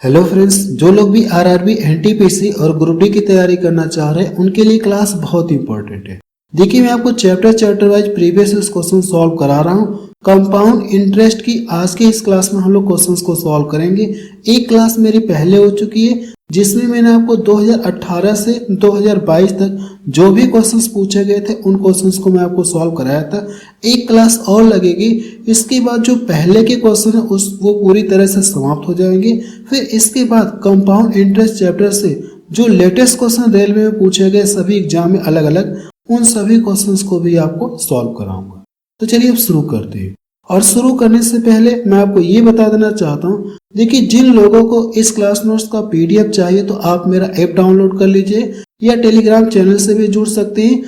Hello friends, जो लोग भी आरआरबी, एनटीपीसी और ग्रुप डी की तैयारी करना चाह रहे हैं उनके लिए क्लास बहुत इंपॉर्टेंट है। देखिए, मैं आपको chapter wise previous question solve करा रहा हूँ। कंपाउंड इंटरेस्ट की आज के इस क्लास में हम लोग क्वेश्चंस को सॉल्व करेंगे। एक क्लास मेरी पहले हो चुकी है जिसमें मैंने आपको 2018 से 2022 तक जो भी क्वेश्चंस पूछे गए थे उन क्वेश्चंस को मैं आपको सॉल्व कराया था। एक क्लास और लगेगी, इसके बाद जो पहले के क्वेश्चन है वो पूरी तरह से समाप्त हो जाएंगे। फिर इसके बाद कंपाउंड इंटरेस्ट चैप्टर से जो लेटेस्ट क्वेश्चन रेलवे में पूछे गए सभी एग्जाम में अलग अलग, उन सभी क्वेश्चंस को भी आपको सॉल्व कराऊंगा। तो चलिए अब शुरू करते हैं। और शुरू करने से पहले मैं आपको ये बता देना चाहता हूँ, देखिए जिन लोगों को इस क्लास नोट्स का पीडीएफ चाहिए तो आप मेरा ऐप डाउनलोड कर लीजिए या टेलीग्राम चैनल से भी जुड़ सकते हैं।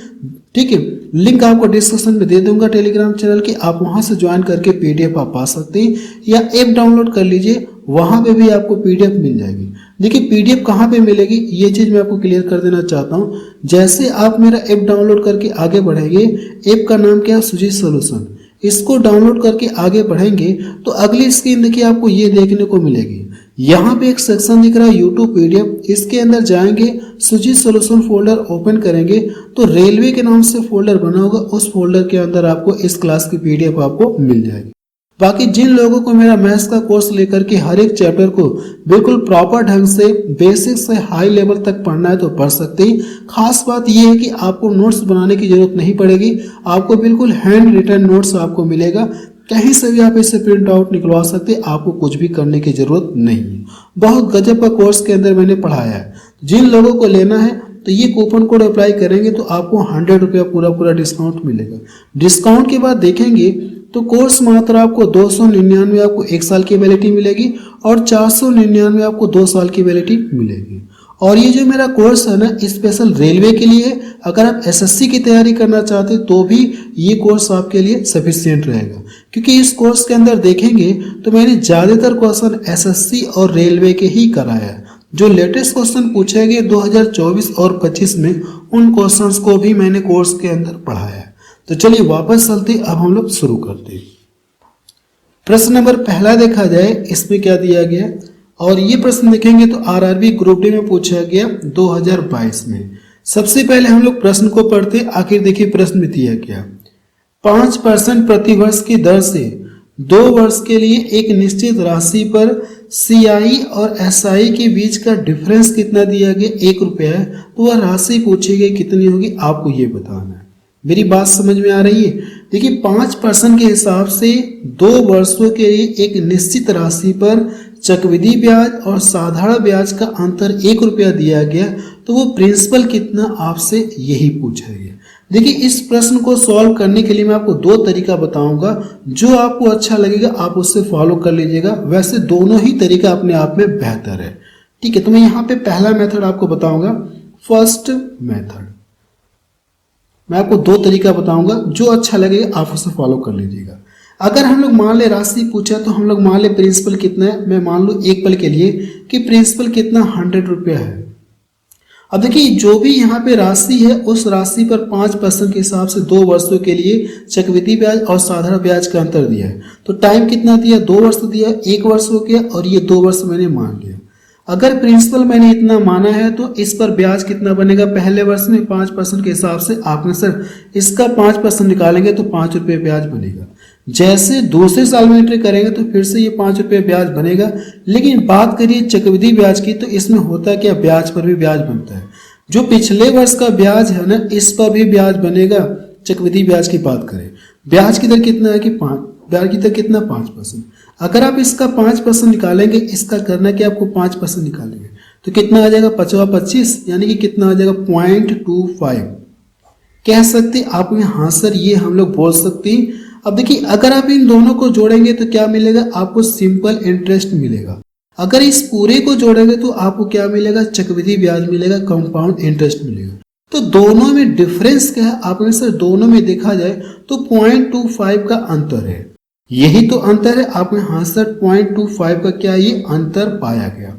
ठीक है, लिंक आपको डिस्क्रिप्शन में दे दूंगा टेलीग्राम चैनल की, आप वहां से ज्वाइन करके पीडीएफ आप पा सकते हैं या ऐप डाउनलोड कर लीजिए, वहां पे भी आपको पीडीएफ मिल जाएगी। देखिए पीडीएफ कहाँ पे मिलेगी ये चीज मैं आपको क्लियर कर देना चाहता हूँ। जैसे आप मेरा ऐप डाउनलोड करके आगे बढ़ेंगे, ऐप का नाम क्या है, सुजी सॉल्यूशन। इसको डाउनलोड करके आगे बढ़ेंगे तो अगली स्क्रीन देखिए आपको ये देखने को मिलेगी। यहाँ पे एक सेक्शन दिख रहा है यूट्यूब पीडीएफ, इसके अंदर जाएंगे, सुजी सॉल्यूशन फोल्डर ओपन करेंगे तो रेलवे के नाम से फोल्डर बना होगा, उस फोल्डर के अंदर आपको इस क्लास की पीडीएफ आपको मिल जाएगी। बाकी जिन लोगों को मेरा मैथ्स का कोर्स लेकर के हर एक चैप्टर को बिल्कुल प्रॉपर ढंग से बेसिक से हाई लेवल तक पढ़ना है तो पढ़ सकते हैं। खास बात यह है कि आपको नोट्स बनाने की जरूरत नहीं पड़ेगी, आपको बिल्कुल हैंड रिटन नोट्स आपको मिलेगा। कहीं से भी आप इसे प्रिंट आउट निकलवा सकते हैं, आपको कुछ भी करने की जरूरत नहीं है। बहुत गजब का कोर्स के अंदर मैंने पढ़ाया है। जिन लोगों को लेना है तो ये कूपन कोड अप्लाई करेंगे तो आपको 100 रुपया पूरा डिस्काउंट मिलेगा। डिस्काउंट के बाद देखेंगे तो कोर्स मात्र आपको 299 आपको 1 साल की वैलिडिटी मिलेगी और 499 आपको 2 साल की वैलिडिटी मिलेगी। और ये जो मेरा कोर्स है ना, स्पेशल रेलवे के लिए है। अगर आप एसएससी की तैयारी करना चाहते तो भी ये कोर्स आपके लिए सफिशिएंट रहेगा, क्योंकि इस कोर्स के अंदर देखेंगे तो मैंने ज़्यादातर क्वेश्चन एसएससी और रेलवे के ही कराया है। जो लेटेस्ट क्वेश्चन पूछे गए 2024 और 25 में, उन क्वेश्चंस को भी मैंने कोर्स के अंदर पढ़ाया है। तो चलिए वापस चलते, अब हम लोग शुरू करते हैं। प्रश्न नंबर पहला देखा जाए, इसमें क्या दिया गया, और ये प्रश्न देखेंगे तो आरआरबी ग्रुप डी में पूछा गया 2022 में। सबसे पहले हम लोग प्रश्न को पढ़ते, आखिर देखिए प्रश्न में दिया गया 5% प्रति वर्ष की दर से 2 वर्ष के लिए एक निश्चित राशि पर सीआई और एसआई के बीच का डिफरेंस कितना दिया गया, 1 रुपया है। तो वह राशि पूछी गई कितनी होगी, आपको ये बताना है। मेरी बात समझ में आ रही है? देखिए 5% के हिसाब से 2 वर्षों के लिए एक निश्चित राशि पर चक्रवृद्धि ब्याज और साधारण ब्याज का अंतर 1 रुपया दिया गया, तो वो प्रिंसिपल कितना आपसे यही पूछा गया। देखिए इस प्रश्न को सॉल्व करने के लिए मैं आपको 2 तरीका बताऊंगा, जो आपको अच्छा लगेगा आप उससे फॉलो कर लीजिएगा। वैसे दोनों ही तरीका अपने आप में बेहतर है। ठीक है, तो मैं यहाँ पे पहला मेथड आपको बताऊंगा, फर्स्ट मेथड। मैं आपको 2 तरीका बताऊंगा, जो अच्छा लगेगा आप उसे फॉलो कर लीजिएगा। अगर हम लोग मान ले राशि पूछा तो हम लोग मान ले प्रिंसिपल कितना है, मैं मान लूँ एक पल के लिए कि प्रिंसिपल कितना 100 रुपया है। अब देखिए जो भी यहाँ पे राशि है उस राशि पर 5% के हिसाब से 2 वर्षों के लिए चक्रवृद्धि ब्याज और साधारण ब्याज का अंतर दिया है। तो टाइम कितना दिया, 2 वर्ष दिया, 1 वर्ष हो गया और ये 2 वर्ष मैंने मान लिया। अगर प्रिंसिपल मैंने इतना माना है तो इस पर ब्याज कितना बनेगा, पहले वर्ष में 5% के हिसाब से आपने सर इसका 5% निकालेंगे तो 5 रुपये ब्याज बनेगा। जैसे दूसरे साल में एंट्री करेंगे तो फिर से ये 5 रुपये ब्याज बनेगा। लेकिन बात करिए चक्रवृद्धि ब्याज की, तो इसमें होता क्या, ब्याज पर भी ब्याज बनता है। जो पिछले वर्ष का ब्याज है ना, इस पर भी ब्याज बनेगा। चक्रवृद्धि ब्याज की बात करें, ब्याज की दर कितना है कि 5%। अगर आप इसका 5% निकालेंगे, इसका करना कि आपको 5% निकालेंगे तो कितना आ जाएगा, 5×25 यानी कि कितना आ जाएगा 0.25 कह सकते आप में। हाँ सर ये हम लोग बोल सकते हैं। अब देखिए अगर आप इन दोनों को जोड़ेंगे तो क्या मिलेगा, आपको सिंपल इंटरेस्ट मिलेगा। अगर इस पूरे को जोड़ेंगे तो आपको क्या मिलेगा, चक्रवृद्धि ब्याज मिलेगा, कंपाउंड इंटरेस्ट मिलेगा। तो दोनों में डिफरेंस क्या है, आपने सर दोनों में देखा जाए तो 0.25 का अंतर है। यही तो अंतर है। आपने हाँ सर 0.25 का क्या ये अंतर पाया गया,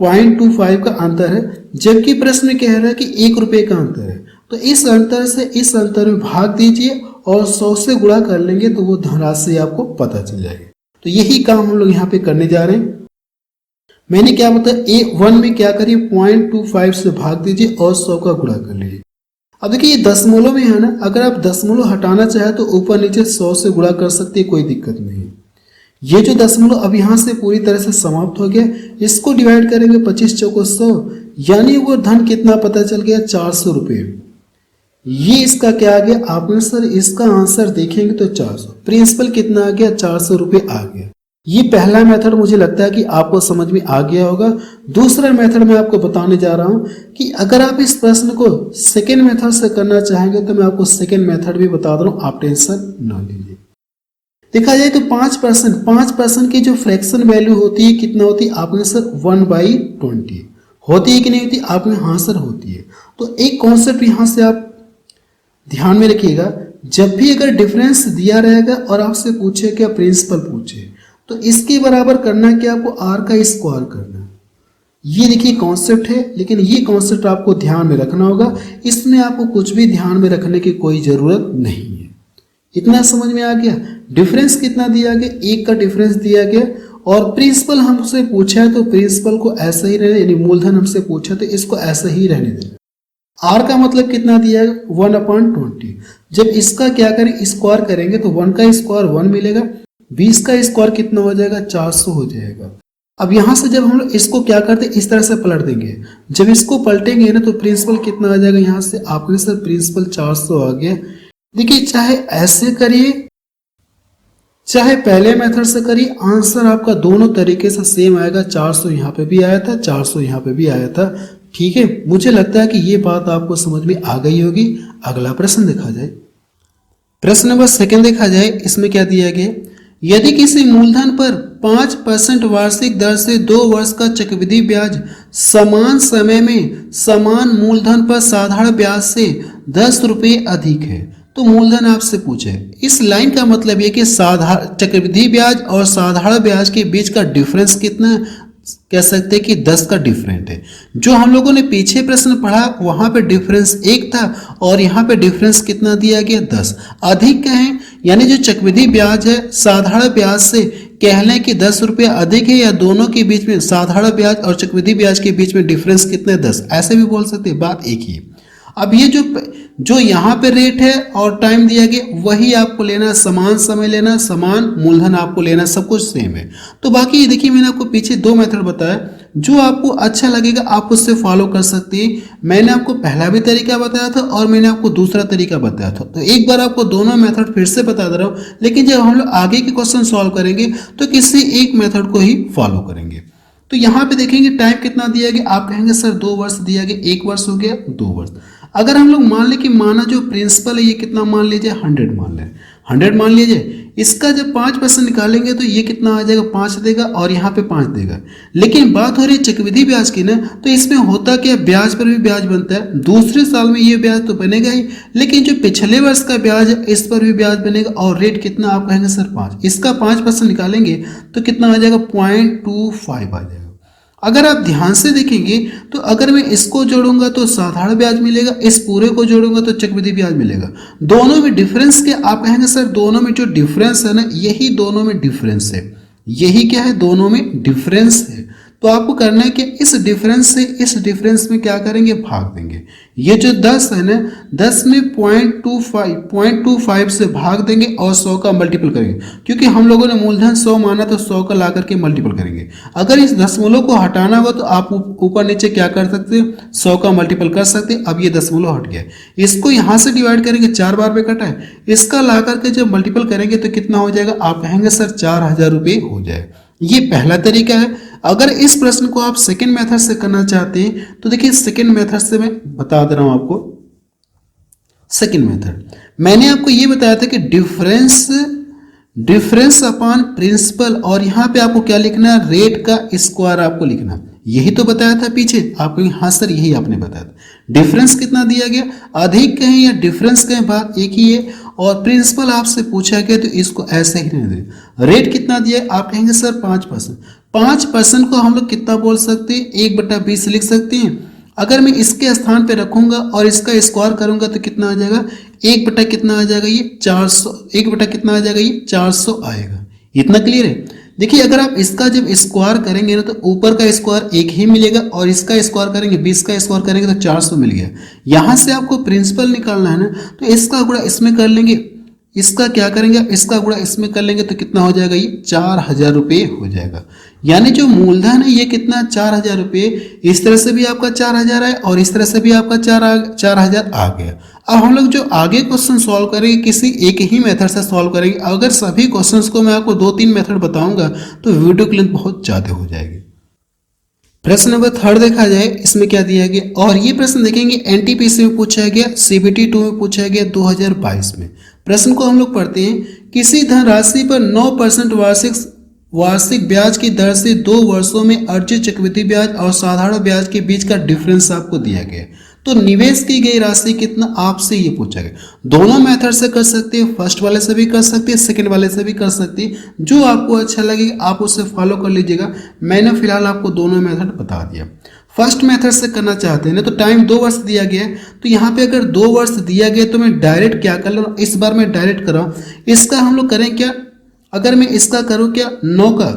0.25 का अंतर है। जबकि प्रश्न में कह रहा है कि 1 रुपये का अंतर है, तो इस अंतर से इस अंतर में भाग दीजिए और 100 से गुणा कर लेंगे तो वो धनराशि आपको पता चल जाएगी। तो यही काम हम लोग यहाँ पे करने जा रहे हैं। मैंने क्या बताया, A1 में क्या करिए 0.25 से भाग दीजिए और 100 का गुणा कर लीजिए। अब देखिए ये दशमलव में है ना, अगर आप दशमलव हटाना चाहे तो ऊपर नीचे 100 से गुणा कर सकते हैं, कोई दिक्कत नहीं है। ये जो दशमलव अब यहाँ से पूरी तरह से समाप्त हो गया, इसको डिवाइड करेंगे 25 चौको 100, यानी वो धन कितना पता चल गया 400 रुपये। ये इसका क्या आ गया आंसर, इसका आंसर देखेंगे तो 400, प्रिंसिपल कितना आ गया 400 रुपये आ गया। ये पहला मेथड मुझे लगता है कि आपको समझ में आ गया होगा। दूसरा मेथड मैं आपको बताने जा रहा हूं कि अगर आप इस प्रश्न को सेकेंड मेथड से करना चाहेंगे तो मैं आपको सेकेंड मेथड भी बता दे रहा हूं, आप टेंशन ना लीजिए। देखा जाए तो 5% की जो फ्रैक्शन वैल्यू होती है कितना होती है आप में सर 1/20 होती है कि नहीं होती, आप में हाँ सर होती है। तो एक कॉन्सेप्ट यहां से आप ध्यान में रखिएगा, जब भी अगर डिफरेंस दिया रहेगा और आपसे पूछे क्या प्रिंसिपल पूछे तो इसके बराबर करना क्या, आपको आर का स्क्वायर करना। ये देखिए कॉन्सेप्ट है, लेकिन ये कॉन्सेप्ट आपको ध्यान में रखना होगा, इसमें आपको कुछ भी ध्यान में रखने की कोई जरूरत नहीं है। इतना समझ में आ गया। डिफरेंस कितना दिया गया, 1 का डिफरेंस दिया गया और प्रिंसिपल हमसे पूछा है तो प्रिंसिपल को ऐसा ही रहने, यानी मूलधन हमसे पूछा तो इसको ऐसा ही रहने देना। आर का मतलब कितना दिया है 1/20। जब इसका क्या करें स्क्वायर करेंगे तो 1 का स्क्वायर 1 मिलेगा, 20 का स्क्वायर कितना हो जाएगा 400 हो जाएगा। अब यहां से जब हम लोग इसको क्या करते इस तरह से पलट देंगे, जब इसको पलटेंगे ना तो प्रिंसिपल कितना आ जाएगा, यहां से आपके सर प्रिंसिपल 400 आ गया। देखिए चाहे ऐसे करिए चाहे पहले मेथड से करिए, आंसर आपका दोनों तरीके से सेम आएगा। 400 यहाँ पे भी आया था, 400 यहाँ पे भी आया था। ठीक है, मुझे लगता है कि ये बात आपको समझ में आ गई होगी। अगला प्रश्न देखा जाए, प्रश्न नंबर सेकंड देखा जाए, इसमें क्या दिया गया, यदि किसी मूलधन पर 5% वार्षिक दर से 2 वर्ष का चक्रवृद्धि ब्याज समान समय में समान मूलधन पर साधारण ब्याज से 10 रुपये अधिक है तो मूलधन आपसे पूछे। इस लाइन का मतलब यह कि साधारण चक्रवृद्धि ब्याज और साधारण ब्याज के बीच का डिफरेंस कितना, कह सकते हैं कि 10 का डिफरेंट है। जो हम लोगों ने पीछे प्रश्न पढ़ा वहां पे डिफरेंस 1 था और यहाँ पे डिफरेंस कितना दिया गया 10 अधिक का है, यानी जो चक्रवृद्धि ब्याज है साधारण ब्याज से कह लें कि 10 रुपये अधिक है, या दोनों के बीच में साधारण ब्याज और चक्रवृद्धि ब्याज के बीच में डिफरेंस कितने 10, ऐसे भी बोल सकते हैं, बात एक ही है। अब ये जो यहाँ पे रेट है और टाइम दिया गया वही आपको लेना, समान समय लेना, समान मूलधन आपको लेना, सब कुछ सेम है। तो बाकी देखिए मैंने आपको पीछे 2 मेथड बताया, जो आपको अच्छा लगेगा आप उससे फॉलो कर सकते हैं। मैंने आपको पहला भी तरीका बताया था और मैंने आपको दूसरा तरीका बताया था, तो एक बार आपको दोनों मेथड फिर से बता दे रहा हूँ, लेकिन जब हम लोग आगे के क्वेश्चन सॉल्व करेंगे तो किसी एक मेथड को ही फॉलो करेंगे। तो यहाँ पे देखेंगे टाइम कितना दिया गया, आप कहेंगे सर 2 वर्ष दिया गया, 1 वर्ष हो गया 2 वर्ष। अगर हम लोग मान ले कि माना जो प्रिंसिपल है ये कितना मान लीजिए 100 मान लें, 100 मान लीजिए, इसका जब 5% निकालेंगे तो ये कितना आ जाएगा 5 देगा और यहाँ पे 5 देगा। लेकिन बात हो रही है चक्रवृद्धि ब्याज की ना, तो इसमें होता क्या, ब्याज पर भी ब्याज बनता है, दूसरे साल में ये ब्याज तो बनेगा ही, लेकिन जो पिछले वर्ष का ब्याज है इस पर भी ब्याज बनेगा और रेट कितना आप कहेंगे सर 5, इसका 5% निकालेंगे तो कितना आ जाएगा 0.25 आ जाएगा। अगर आप ध्यान से देखेंगे तो अगर मैं इसको जोड़ूंगा तो साधारण ब्याज मिलेगा, इस पूरे को जोड़ूंगा तो चक्रवृद्धि ब्याज मिलेगा। दोनों में डिफरेंस क्या, आप कहेंगे सर दोनों में जो डिफरेंस है ना, यही दोनों में डिफरेंस है, यही क्या है दोनों में डिफरेंस है। तो आपको करना है कि इस डिफरेंस से इस डिफरेंस में क्या करेंगे भाग देंगे। ये जो 10 है ना, 10 में 0.25 से भाग देंगे और 100 का मल्टीपल करेंगे, क्योंकि हम लोगों ने मूलधन 100 माना तो 100 का ला करके मल्टीपल करेंगे। अगर इस दशमलव को हटाना होगा तो आप ऊपर नीचे क्या कर सकते हैं 100 का मल्टीपल कर सकते हैं। अब ये दशमलव हट गया, इसको यहाँ से डिवाइड करेंगे, 4 बार पे कटा है, इसका ला करके जब मल्टीपल करेंगे तो कितना हो जाएगा, आप कहेंगे सर 4000 रुपये हो जाएगा। ये पहला तरीका है। अगर इस प्रश्न को आप सेकेंड मेथड से करना चाहते हैं तो देखिए सेकेंड मेथड से मैं बता दे रहा हूं आपको। सेकेंड मेथड मैंने आपको ये बताया था कि डिफरेंस अपॉन प्रिंसिपल, और यहां पे आपको क्या लिखना है रेट का स्क्वायर आपको लिखना, यही तो बताया था पीछे आपको। हाँ सर यही आपने बताया था। डिफरेंस कितना दिया गया, अधिक कहें या डिफरेंस कहें बात एक ही है, और प्रिंसिपल आपसे पूछा गया तो इसको ऐसे ही रहने दें। रेट कितना दिया है, आप कहेंगे सर 5%। 5% को हम लोग कितना बोल सकते हैं 1/20 लिख सकते हैं। अगर मैं इसके स्थान पे रखूंगा और इसका स्क्वायर करूंगा तो कितना आ जाएगा 1 कितना आ जाएगा ये 400, 1 कितना आ जाएगा ये 400 आएगा। इतना क्लियर है। देखिए अगर आप इसका जब स्क्वायर करेंगे ना तो ऊपर का स्क्वायर 1 ही मिलेगा और इसका स्क्वायर करेंगे 20 का स्क्वायर करेंगे तो 400 मिल गया। यहाँ से आपको प्रिंसिपल निकालना है ना, तो इसका गुणा इसमें कर लेंगे, इसका क्या करेंगे आप, इसका गुणा इसमें कर लेंगे तो कितना हो जाएगा, ये 4000 रुपये हो जाएगा। यानी जो मूलधन है ये कितना, 4000 रुपये। इस तरह से भी आपका 4000 है और इस तरह से भी आपका 4000 आ गया। अब हम लोग जो आगे क्वेश्चन सॉल्व करेंगे किसी एक ही मेथड से सॉल्व करेंगे। अगर सभी क्वेश्चंस को मैं आपको 2-3 मेथड बताऊंगा तो वीडियो की लेंथ बहुत ज़्यादा हो जाएगी। प्रश्न नंबर 3 देखा जाए, इसमें क्या दिया गया, और ये प्रश्न देखेंगे एनटीपीसी में पूछा गया, CBT 2 में पूछा गया 2022 में। प्रश्न को हम लोग पढ़ते हैं। किसी धनराशि पर 9% वार्षिक ब्याज की दर से 2 वर्षों में अर्जित चक्रवृद्धि ब्याज और साधारण ब्याज के बीच का डिफरेंस आपको दिया गया। तो निवेश की गई राशि कितना, आपसे ये पूछा गया। दोनों मेथड से कर सकते हैं, फर्स्ट वाले से भी कर सकते हैं, सेकंड वाले से भी कर सकते हैं। जो आपको अच्छा लगे आप उसे फॉलो कर लीजिएगा। मैंने फिलहाल आपको दोनों मेथड बता दिया। फर्स्ट मेथड से करना चाहते हैं ना, तो टाइम 2 वर्ष दिया गया है, तो यहाँ पे अगर 2 वर्ष दिया गया तो मैं डायरेक्ट क्या कर रहा हूँ, इस बार मैं डायरेक्ट कर रहा हूँ। इसका हम लोग करें क्या, अगर मैं इसका करूँ क्या 9 का,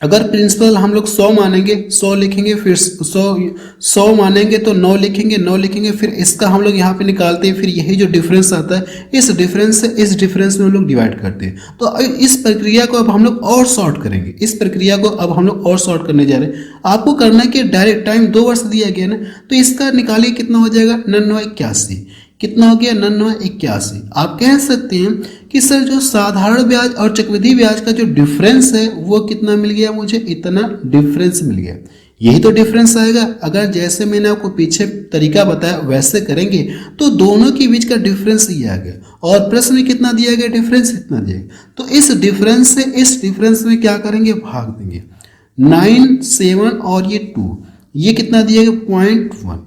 अगर प्रिंसिपल हम लोग 100 मानेंगे 100 लिखेंगे, फिर 100 मानेंगे तो 9 लिखेंगे 9 लिखेंगे, फिर इसका हम लोग यहाँ पे निकालते हैं, फिर यही जो डिफरेंस आता है इस डिफरेंस से इस डिफरेंस में हम लोग डिवाइड करते हैं। तो इस प्रक्रिया को अब हम लोग और शॉर्ट करेंगे, इस प्रक्रिया को अब हम लोग और शॉर्ट करने जा रहे हैं। आपको करना है कि डायरेक्ट टाइम 2 वर्ष दिया गया ना, तो इसका निकालिए कितना हो जाएगा 9981, कितना हो गया 9981। आप कह सकते हैं कि सर जो साधारण ब्याज और चक्रवृद्धि ब्याज का जो डिफरेंस है वो कितना मिल गया, मुझे इतना डिफरेंस मिल गया। यही तो डिफरेंस आएगा। अगर जैसे मैंने आपको पीछे तरीका बताया वैसे करेंगे तो दोनों के बीच का डिफरेंस ही आ गया। और प्रश्न में कितना दिया गया, डिफरेंस इतना दिया गया। तो इस डिफरेंस से इस डिफरेंस में क्या करेंगे, भाग देंगे। 9, 7 और ये 2, ये कितना दिया गया 0.1।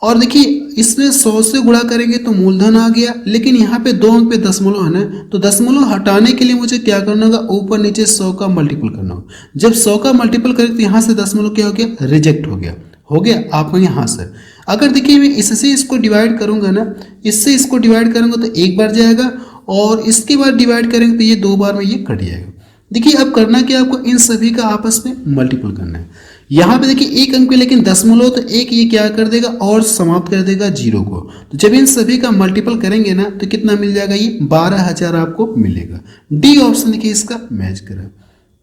और देखिए इसमें 100 से गुणा करेंगे तो मूलधन आ गया, लेकिन यहाँ पे 2 अंक पे दशमलव है ना, तो दशमलव हटाने के लिए मुझे क्या करना होगा, ऊपर नीचे 100 का मल्टीपल करना होगा। जब 100 का मल्टीपल करें तो यहाँ से दशमलव क्या हो गया, रिजेक्ट हो गया। हो गया आपको यहाँ से। अगर देखिए मैं इससे इसको डिवाइड करूंगा ना, इससे इसको डिवाइड करूंगा तो 1 बार जाएगा और इसके बाद डिवाइड करेंगे तो ये 2 बार में ये कट जाएगा। देखिए अब करना क्या, आपको इन सभी का आपस में मल्टीपल करना है। यहाँ पे देखिए 1 अंक पे लेकिन दशमलव, तो 1 ये क्या कर देगा और समाप्त कर देगा 0 को। तो जब इन सभी का मल्टीपल करेंगे ना तो कितना मिल जाएगा, ये 12000 आपको मिलेगा। डी ऑप्शन देखिए इसका मैच करा।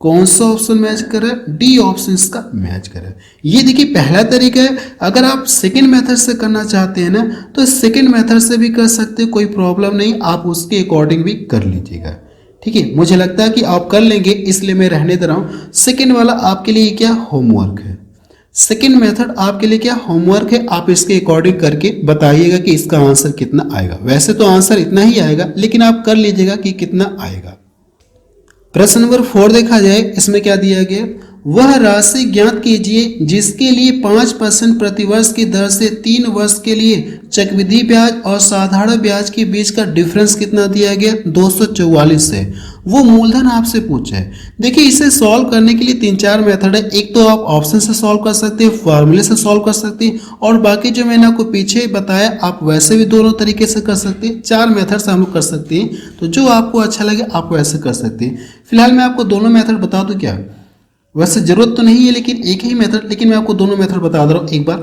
कौन सा ऑप्शन मैच करा, डी ऑप्शन इसका मैच करा। ये देखिए पहला तरीका है। अगर आप सेकंड मेथड से करना चाहते हैं ना तो सेकंड मेथड से भी कर सकते हैं, कोई प्रॉब्लम नहीं, आप उसके अकॉर्डिंग भी कर लीजिएगा। ठीक है, मुझे लगता है कि आप कर लेंगे इसलिए मैं रहने दे रहा हूँ। सेकंड वाला आपके लिए क्या होमवर्क है, सेकंड मेथड आपके लिए क्या होमवर्क है। आप इसके अकॉर्डिंग करके बताइएगा कि इसका आंसर कितना आएगा। वैसे तो आंसर इतना ही आएगा लेकिन आप कर लीजिएगा कि कितना आएगा। प्रश्न नंबर 4 देखा जाए, इसमें क्या दिया गया, वह राशि ज्ञात कीजिए जिसके लिए 5% प्रतिवर्ष की दर से 3 वर्ष के लिए चक्रवृद्धि ब्याज और साधारण ब्याज के बीच का डिफरेंस कितना दिया गया, 244 है। वो मूलधन आपसे पूछा है। देखिए इसे सॉल्व करने के लिए 3-4 मेथड है। एक तो आप ऑप्शन से सॉल्व कर सकते हैं, फॉर्मूले से सॉल्व कर सकते हैं, और बाकी जो मैंने आपको पीछे बताया आप वैसे भी दोनों तरीके से कर सकते हैं। 4 मेथड से हम लोग कर सकते हैं, तो जो आपको अच्छा लगे आप वैसे कर सकते हैं। फिलहाल मैं आपको दोनों मेथड बता दूं क्या, वैसे जरूरत तो नहीं है लेकिन एक ही मेथड, लेकिन मैं आपको दोनों मेथड बता दे रहा हूँ एक बार,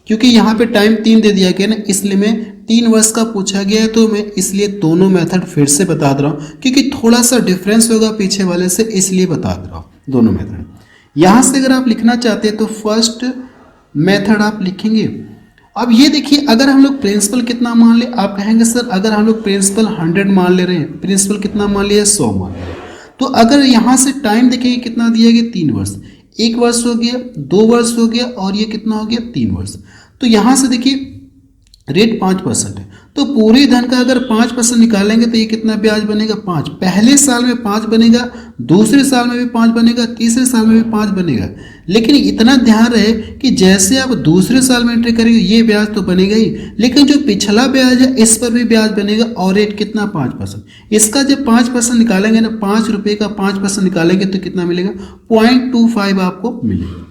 क्योंकि यहाँ पे टाइम 3 दे दिया गया ना, इसलिए मैं 3 वर्ष का पूछा गया है तो मैं इसलिए दोनों मेथड फिर से बता दे रहा हूँ, क्योंकि थोड़ा सा डिफरेंस होगा पीछे वाले से, इसलिए बता दे रहा हूँ दोनों मेथड। यहाँ से अगर आप लिखना चाहते हैं तो फर्स्ट मेथड आप लिखेंगे। अब ये देखिए अगर हम लोग प्रिंसिपल कितना मान ले, आप कहेंगे सर अगर हम लोग प्रिंसिपल 100 मान ले रहे हैं, प्रिंसिपल कितना मान लिया 100 मान ले रहे हैं, तो अगर यहाँ से टाइम देखेंगे कितना दिया गया 3 वर्ष, 1 वर्ष हो गया, 2 वर्ष हो गया और ये कितना हो गया 3 वर्ष। तो यहाँ से देखिए रेट 5% है, तो पूरे धन का अगर 5% निकालेंगे तो ये कितना ब्याज बनेगा 5। पहले साल में 5 बनेगा, दूसरे साल में भी 5 बनेगा, तीसरे साल में भी 5 बनेगा। लेकिन इतना ध्यान रहे कि जैसे आप दूसरे साल में एंट्री करेंगे ये ब्याज तो बनेगा ही, लेकिन जो पिछला ब्याज है इस पर भी ब्याज बनेगा और रेट कितना 5%। इसका जब 5% निकालेंगे ना, 5 रुपये का 5% निकालेंगे तो कितना मिलेगा 0.25 आपको मिलेगा।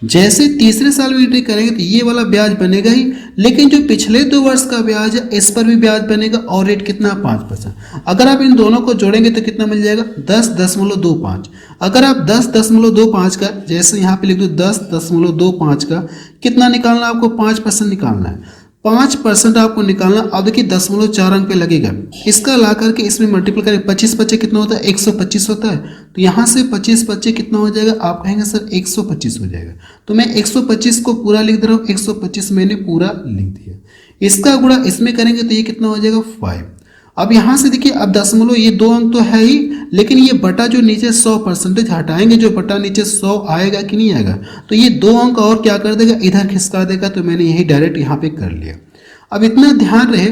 जैसे तीसरे साल में एंट्री करेंगे तो ये वाला ब्याज बनेगा ही, लेकिन जो पिछले 2 वर्ष का ब्याज है इस पर भी ब्याज बनेगा और रेट कितना 5%। अगर आप इन दोनों को जोड़ेंगे तो कितना मिल जाएगा 10.25। अगर आप 10.25 का जैसे यहाँ पे लिख दो 10.25 का कितना निकालना है आपको 5% निकालना है। 5% आपको निकालना। अब देखिए 0.4 अंक पे लगेगा, इसका ला करके इसमें मल्टीपल करें 25 कितना होता है 125 होता है। तो यहाँ से 25 कितना हो जाएगा आप कहेंगे सर 125 हो जाएगा। तो मैं 125 को पूरा लिख दे रहा हूँ, 125 मैंने पूरा लिख दिया। इसका गुणा इसमें करेंगे तो ये कितना हो जाएगा 5। अब यहाँ से देखिए अब दशमलव ये 2 अंक तो है ही, लेकिन ये बटा जो नीचे 100% हटाएंगे, जो बटा नीचे 100 आएगा कि नहीं आएगा, तो ये 2 अंक और क्या कर देगा इधर खिसका देगा। तो मैंने यही डायरेक्ट यहाँ पे कर लिया। अब इतना ध्यान रहे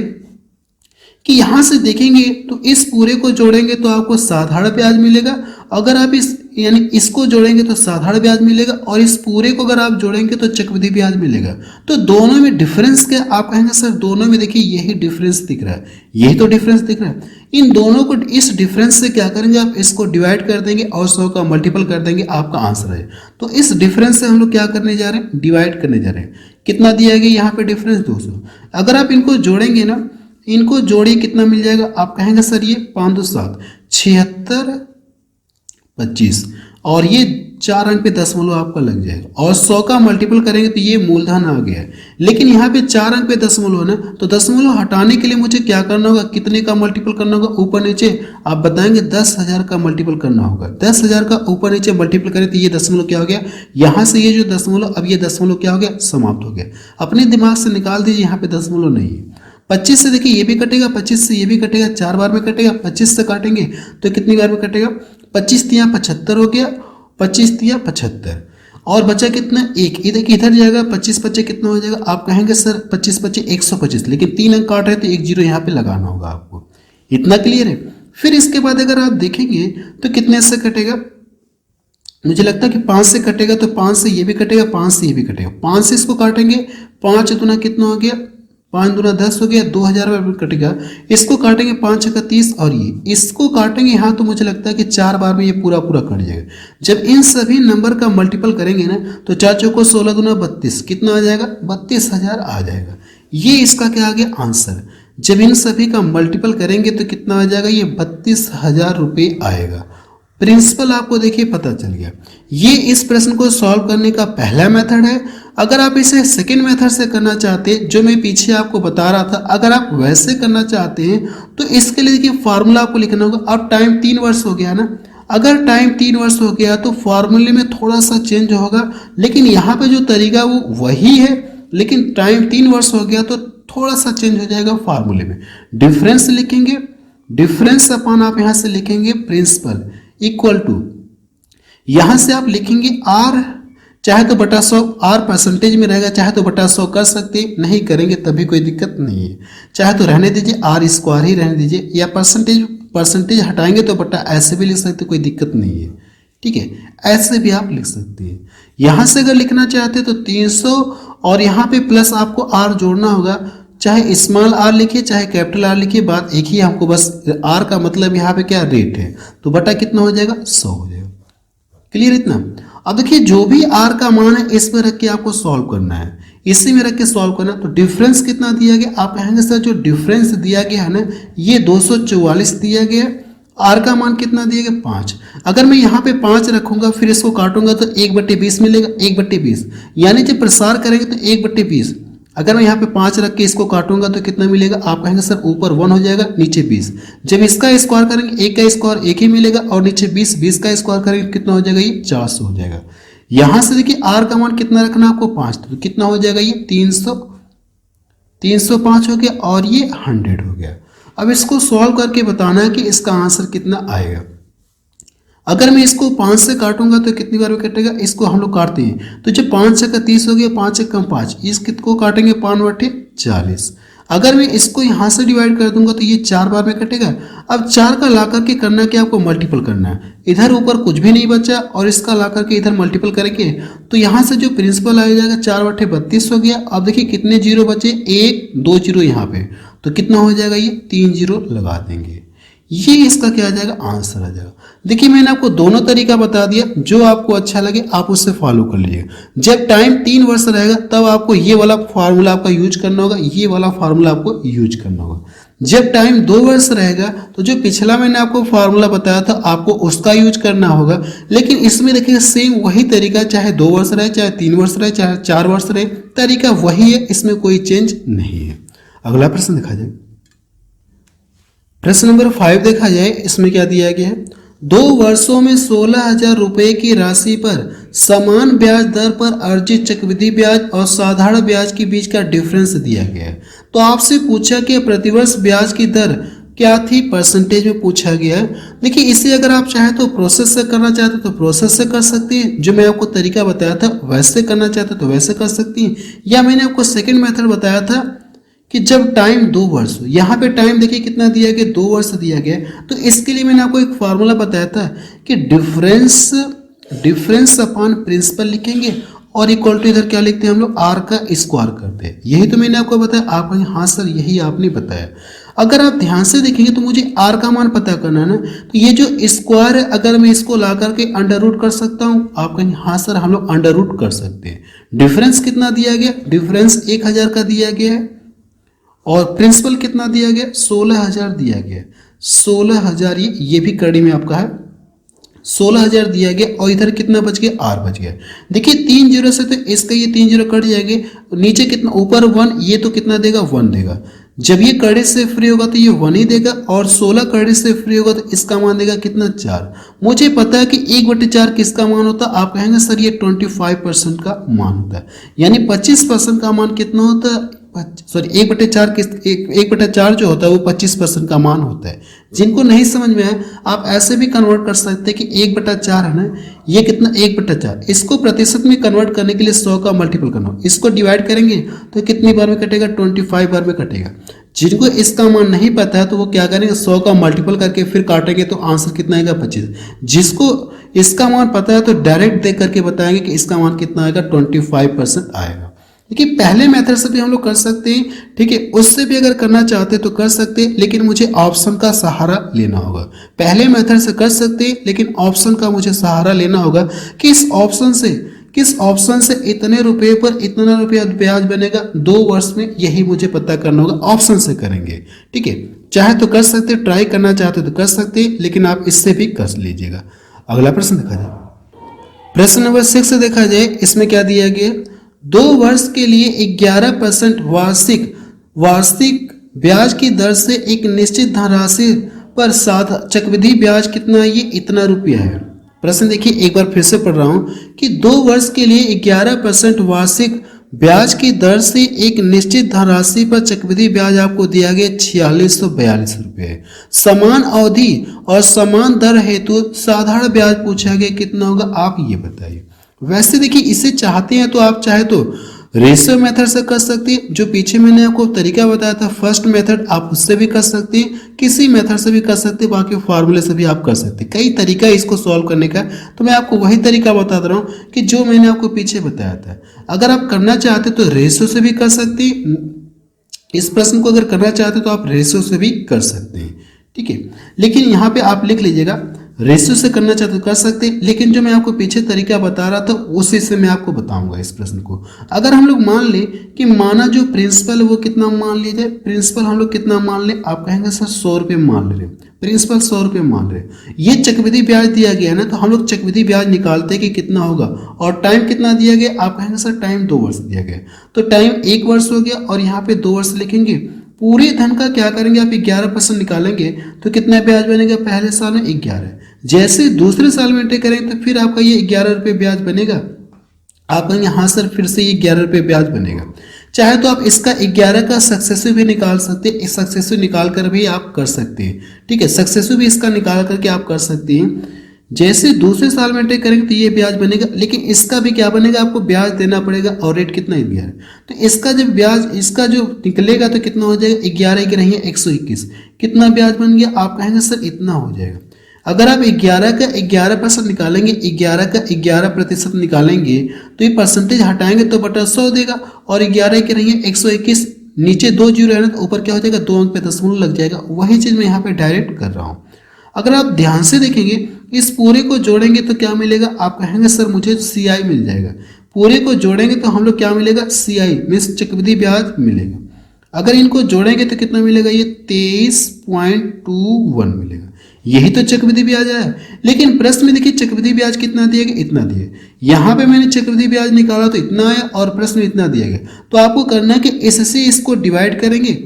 कि यहाँ से देखेंगे तो इस पूरे को जोड़ेंगे तो आपको साधारण ब्याज मिलेगा, अगर आप इस यानी इसको जोड़ेंगे तो साधारण ब्याज मिलेगा, और इस पूरे को अगर आप जोड़ेंगे तो चक्रवृद्धि ब्याज मिलेगा। तो दोनों में डिफरेंस क्या आप कहेंगे सर दोनों में देखिए यही डिफरेंस दिख रहा है, यही तो डिफरेंस दिख रहा है। इन दोनों को इस डिफरेंस से क्या करेंगे आप इसको डिवाइड कर देंगे और 100 का मल्टीपल कर देंगे, आपका आंसर है। तो इस डिफरेंस से हम लोग क्या करने जा रहे हैं डिवाइड करने जा रहे हैं। कितना दिया गया यहाँ पे डिफरेंस 200। अगर आप इनको जोड़ेंगे ना, इनको जोड़िए कितना मिल जाएगा आप कहेंगे सर ये 5 2 7 76 25 और ये 4 अंक पे दशमलव आपका लग जाएगा, और 100 का मल्टीपल करेंगे तो ये मूलधन आ गया है। लेकिन यहाँ पे 4 अंक पे दशमलव है ना, तो दशमलव हटाने के लिए मुझे क्या करना होगा, कितने का मल्टीपल करना होगा ऊपर नीचे आप बताएंगे 10,000 का मल्टीपल करना होगा। 10,000 का ऊपर नीचे मल्टीपल करें तो ये दशमलव क्या हो गया, यहाँ से ये जो दशमलव अब ये दशमलव क्या हो गया समाप्त हो गया। अपने दिमाग से निकाल दीजिए, यहाँ पे दशमलव नहीं है। 25 से देखिए ये भी कटेगा, 25 से ये भी कटेगा, 4 बार में कटेगा। 25 से काटेंगे तो कितनी बार में कटेगा, 25 तिया 75 हो गया, 25 तिया 75 और बचा कितना एक, इधर जाएगा 25 25 कितना हो जाएगा आप कहेंगे सर 25 25 125, लेकिन 3 अंक काट रहे तो 1 जीरो यहाँ पे लगाना होगा आपको। इतना क्लियर है। फिर इसके बाद अगर आप देखेंगे तो कितने से कटेगा, मुझे लगता है कि 5 से कटेगा, तो 5 से ये भी कटेगा, 5 से ये भी कटेगा। 5 से इसको काटेंगे, 5 दुना कितना हो गया, 5 दुना 10 हो गया, 2000 में कटेगा। इसको काटेंगे 5 का 30 और ये इसको काटेंगे यहाँ, तो मुझे लगता है कि 4 बार में ये पूरा पूरा कट जाएगा। जब इन सभी नंबर का मल्टीपल करेंगे ना तो 4 चौको 16 दुना 32 कितना आ जाएगा 32,000 आ जाएगा। ये इसका क्या आ गया आंसर। जब इन सभी का मल्टीपल करेंगे तो कितना आ जाएगा, ये 32,000 रुपये आएगा। प्रिंसिपल आपको देखिए पता चल गया। ये इस प्रश्न को सॉल्व करने का पहला मेथड है। अगर आप इसे सेकंड मेथड से करना चाहते हैं, जो मैं पीछे आपको बता रहा था, अगर आप वैसे करना चाहते हैं तो इसके लिए देखिए फार्मूला आपको लिखना होगा। अब टाइम 3 वर्ष हो गया ना, अगर टाइम 3 वर्ष हो गया तो फार्मूले में थोड़ा सा चेंज होगा, लेकिन यहाँ पे जो तरीका वो वही है, लेकिन टाइम 3 वर्ष हो गया तो थोड़ा सा चेंज हो जाएगा फार्मूले में। डिफरेंस लिखेंगे, डिफरेंस अपन आप यहाँ से लिखेंगे प्रिंसिपल इक्वल टू, यहां से आप लिखेंगे आर, चाहे तो बटा 100, आर परसेंटेज में रहेगा, चाहे तो बटा 100 कर सकते, नहीं करेंगे तभी कोई दिक्कत नहीं है। चाहे तो रहने दीजिए, आर स्क्वायर ही रहने दीजिए, या परसेंटेज हटाएंगे तो बटा ऐसे भी लिख सकते, कोई दिक्कत नहीं है। ठीक है, ऐसे भी आप लिख सकते हैं। यहां से अगर लिखना चाहते तो 300 और यहाँ पे प्लस आपको आर जोड़ना होगा, चाहे स्मॉल आर लिखिए चाहे कैपिटल आर लिखिए, बात एक ही हमको, बस आर का मतलब यहाँ पे क्या रेट है, तो बटा कितना हो जाएगा 100 हो जाएगा। क्लियर इतना। अब देखिए जो भी आर का मान है इस पर रख के आपको सॉल्व करना है, इसी में रख के सॉल्व करना। तो डिफरेंस कितना दिया गया आप कहेंगे सर जो डिफरेंस दिया गया है ना ये 244 दिया गया। आर का मान कितना दिया गया 5। अगर मैं यहाँ पे 5 रखूंगा फिर इसको काटूंगा तो 1/20 मिलेगा, 1/20 यानी जब प्रसार करेंगे तो 1/20। अगर मैं यहाँ पे 5 रख के इसको काटूंगा तो कितना मिलेगा आप कहेंगे सर ऊपर 1 हो जाएगा नीचे 20। जब इसका स्क्वायर करेंगे 1 का स्क्वायर 1 ही मिलेगा और नीचे 20, 20 का स्क्वायर करेंगे कितना हो जाएगा ये 400 हो जाएगा। यहाँ से देखिए आर का मान कितना रखना आपको 5, तो कितना हो जाएगा ये 305 हो गया और ये 100 हो गया। अब इसको सॉल्व करके बताना है कि इसका आंसर कितना आएगा। अगर मैं इसको 5 से काटूंगा तो कितनी बार में कटेगा, इसको हम लोग काटते हैं तो जब 5 का 30 हो गया, 5 कम 5, इस कितको काटेंगे 5/40। अगर मैं इसको यहाँ से डिवाइड कर दूंगा तो ये 4 बार में कटेगा। अब 4 का ला करके करना क्या आपको मल्टीपल करना है, इधर ऊपर कुछ भी नहीं बचा और इसका ला करके इधर मल्टीपल करेंगे तो यहाँ से जो प्रिंसिपल आ जाएगा 4/32 हो गया। अब देखिए कितने जीरो बचे, 1 2 जीरो यहाँ पे, तो कितना हो जाएगा ये 3 जीरो लगा देंगे। ये इसका क्या आ जाएगा, आंसर आ जाएगा। देखिए मैंने आपको दोनों तरीका बता दिया, जो आपको अच्छा लगे आप उससे फॉलो कर लीजिएगा। जब टाइम 3 वर्ष रहेगा तब आपको ये वाला फार्मूला आपका यूज करना होगा, ये वाला फार्मूला आपको यूज करना होगा। जब टाइम 2 वर्ष रहेगा तो जो पिछला मैंने आपको फार्मूला बताया था आपको उसका यूज करना होगा। लेकिन इसमें देखिए सेम वही तरीका, चाहे 2 वर्ष रहे, चाहे 3 वर्ष रहे, चाहे 4 वर्ष रहे, तरीका वही है, इसमें कोई चेंज नहीं है। अगला प्रश्न देखा जाए। प्रश्न नंबर 5 देखा जाए, इसमें क्या दिया गया है, 2 वर्षों में 16,000 रुपए की राशि पर समान ब्याज दर पर अर्जित चक्रवृद्धि ब्याज और साधारण ब्याज के बीच का डिफरेंस दिया गया है। तो आपसे पूछा कि प्रतिवर्ष ब्याज की दर क्या थी, परसेंटेज में पूछा गया है। देखिए इसे अगर आप चाहे तो प्रोसेस से करना चाहते तो प्रोसेस से कर सकते हैं, जो मैं आपको तरीका बताया था वैसे करना चाहते तो वैसे कर सकती हैं, या मैंने आपको सेकेंड मेथड बताया था कि जब टाइम 2 वर्ष, यहाँ पे टाइम देखिए कितना दिया गया, 2 वर्ष दिया गया। तो इसके लिए मैंने आपको एक फार्मूला बताया था कि डिफरेंस अपॉन प्रिंसिपल लिखेंगे और इक्वल टू इधर क्या लिखते हैं हम लोग, आर का स्क्वायर करते हैं। यही तो मैंने आपको बताया। आप कहेंगे हाँ सर यही आपने बताया। अगर आप ध्यान से देखेंगे तो मुझे आर का मान पता करना है ना, तो ये जो स्क्वायर है अगर मैं इसको ला करके अंडर रूट कर सकता हूँ, आप कहेंगे हाँ सर हम लोग अंडर रूट कर सकते हैं। डिफरेंस कितना दिया गया, डिफरेंस 1,000 का दिया गया है और प्रिंसिपल कितना दिया गया, 16,000 दिया गया। 16,000 ये भी कड़ी में आपका है, 16,000 दिया गया और इधर कितना बच गया, आर बच गया। देखिए 3 जीरो से तो इसका ये 3 जीरो कट जाएंगे, नीचे कितना, ऊपर 1, ये तो कितना देगा, 1 देगा। जब ये कड़े से फ्री होगा तो ये 1 ही देगा और 16 कड़े से फ्री होगा तो इसका मान देगा कितना, 4। मुझे पता है कि 1/4 किसका मान होता है, आप कहेंगे सर ये 25% का मान होता है, यानी 25% का मान कितना होता है, सॉरी 1/4 जो होता है वो 25% का मान होता है। जिनको नहीं समझ में आया आप ऐसे भी कन्वर्ट कर सकते हैं कि 1/4 है ना, ये कितना 1/4, इसको प्रतिशत में कन्वर्ट करने के लिए 100 का मल्टीपल करना, इसको डिवाइड करेंगे तो कितनी बार में कटेगा, 25 बार में कटेगा। जिनको इसका मान नहीं पता है तो वो क्या करेंगे, 100 का मल्टीपल करके फिर काटेंगे तो आंसर कितना आएगा, 25। जिसको इसका मान पता है तो डायरेक्ट देख करके बताएंगे कि इसका मान कितना आएगा, 25% आएगा। देखिए पहले मेथड से भी हम लोग कर सकते हैं, ठीक है, उससे भी अगर करना चाहते हैं तो कर सकते हैं, लेकिन मुझे ऑप्शन का सहारा लेना होगा। पहले मेथड से कर सकते हैं लेकिन ऑप्शन का मुझे सहारा लेना होगा। किस ऑप्शन से इतने रुपए पर इतना रुपया ब्याज बनेगा 2 वर्ष में, यही मुझे पता करना होगा। ऑप्शन से करेंगे, ठीक है, चाहे तो कर सकते, ट्राई करना चाहते तो कर सकते, लेकिन आप इससे भी कर लीजिएगा। अगला प्रश्न देखा जाए। प्रश्न नंबर 6 देखा जाए, इसमें क्या दिया गया, 2 वर्ष के लिए 11% वार्षिक ब्याज की दर से एक निश्चित धनराशि पर चक्रवृद्धि ब्याज कितना है, ये इतना रुपया है। प्रश्न देखिए एक बार फिर से पढ़ रहा हूं कि 2 वर्ष के लिए 11% वार्षिक ब्याज की दर से एक निश्चित धनराशि पर चक्रवृद्धि ब्याज आपको दिया गया 4642 रुपये। समान अवधि और समान दर हेतु साधारण ब्याज पूछा गया कितना होगा, आप ये बताइए। वैसे देखिए इसे चाहते हैं तो आप चाहे तो रेशियो मेथड से कर सकते हैं, जो पीछे मैंने आपको तरीका बताया था फर्स्ट मेथड, आप उससे भी कर सकते हैं, किसी मेथड से भी कर सकते हैं, बाकी फार्मूले से भी आप कर सकते हैं। कई तरीका है इसको सॉल्व करने का, तो मैं आपको वही तरीका बता रहा हूँ कि जो मैंने आपको पीछे बताया था। अगर आप करना चाहते तो रेशियो से भी कर सकते हैं, इस प्रश्न को अगर करना चाहते तो आप रेशियो से भी कर सकते हैं, ठीक है। लेकिन यहाँ पे आप लिख लीजिएगा, रेशियो से करना चाहते तो कर सकते, लेकिन जो मैं आपको पीछे तरीका बता रहा था उसी से मैं आपको बताऊंगा इस प्रश्न को। अगर हम लोग मान ले कि माना जो प्रिंसिपल वो कितना मान लीजिए, प्रिंसिपल हम लोग कितना मान ले, आप कहेंगे सर 100 रुपये मान ले रहे, प्रिंसिपल 100 रुपये मान रहे, ये चक्रवृद्धि ब्याज दिया गया है ना, तो हम लोग चक्रवृद्धि ब्याज निकालते हैं कि कितना होगा, और टाइम कितना दिया गया, आप कहेंगे सर टाइम 2 वर्ष दिया गया, तो टाइम 1 वर्ष हो गया और यहाँ पे 2 वर्ष लिखेंगे। पूरे धन का क्या करेंगे, आप 11% निकालेंगे तो कितना ब्याज बनेगा, पहले साल में 11, जैसे दूसरे साल में एंट्री करेंगे तो फिर आपका ये 11 रुपये ब्याज बनेगा। आप कहेंगे हाँ सर फिर से ये 11 रुपये ब्याज बनेगा। चाहे तो आप इसका 11 का सक्सेसिव भी निकाल सकते हैं, सक्सेसिव निकाल कर भी आप कर सकते हैं, ठीक है, सक्सेसिव भी इसका निकाल करके आप कर सकते हैं। जैसे दूसरे साल में एंट्री करेंगे तो ये ब्याज बनेगा, लेकिन इसका भी क्या बनेगा, आपको ब्याज देना पड़ेगा और रेट कितना 11, तो इसका जब ब्याज इसका जो निकलेगा तो कितना हो जाएगा, 11 की नहीं है 121, कितना ब्याज बन गया, आप कहेंगे सर इतना हो जाएगा। अगर आप 11 का 11% निकालेंगे, 11 का 11% निकालेंगे तो ये परसेंटेज हटाएंगे तो बटा 100 देगा, और 11 की नहीं है 121 नीचे 2 जीरो है ना तो ऊपर क्या हो जाएगा 2 अंक पे दशमलव लग जाएगा, वही चीज मैं यहाँ पे डायरेक्ट कर रहा हूँ। अगर आप ध्यान से देखेंगे इस पूरे को जोड़ेंगे तो क्या मिलेगा, आप कहेंगे सर मुझे CI मिल जाएगा। पूरे को जोड़ेंगे तो हम लोग क्या मिलेगा, CI मीन्स चक्रवृद्धि ब्याज मिलेगा। अगर इनको जोड़ेंगे तो कितना मिलेगा, ये 23.21 मिलेगा। यही तो चक्रवृद्धि ब्याज है। लेकिन प्रश्न में देखिए चक्रवृद्धि ब्याज कितना दिया गया, इतना दिया। यहाँ पे मैंने चक्रवृद्धि ब्याज निकाला तो इतना आया और प्रश्न में इतना दिया गया। तो आपको करना है कि इससे इसको डिवाइड करेंगे,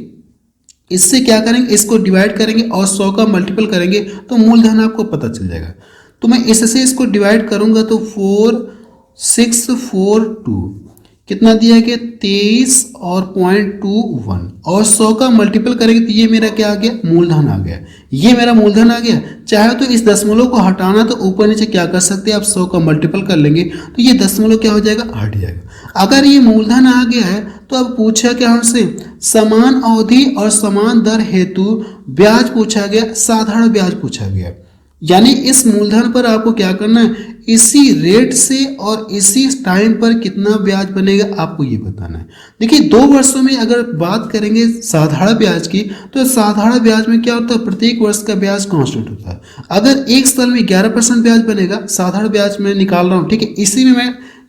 इससे क्या करेंगे, इसको डिवाइड करेंगे और 100 का मल्टीपल करेंगे तो मूलधन आपको पता चल जाएगा। तो मैं इससे इसको डिवाइड करूंगा तो 4642 कितना दिया गया 23 और 0.21 और 100 का मल्टीपल करेंगे तो ये मेरा क्या आ गया, मूलधन आ गया। ये मेरा मूलधन आ गया। चाहे तो इस दशमलव को हटाना तो ऊपर नीचे क्या कर सकते हैं आप 100 का मल्टीपल कर लेंगे तो ये दशमलव क्या हो जाएगा, हट जाएगा। अगर ये मूलधन आ गया है तो अब पूछा क्या हमसे, समान अवधि और समान दर हेतु ब्याज पूछा गया, साधारण ब्याज पूछा गया। यानी इस मूलधन पर आपको क्या करना है, इसी रेट से और इसी टाइम पर कितना ब्याज बनेगा आपको ये बताना है। देखिए 2 वर्षों में अगर बात करेंगे साधारण ब्याज की तो साधारण ब्याज में क्या होता है, प्रत्येक वर्ष का ब्याज कांस्टेंट होता है। अगर एक साल में 11% ब्याज बनेगा, साधारण ब्याज में निकाल रहा हूँ, ठीक है।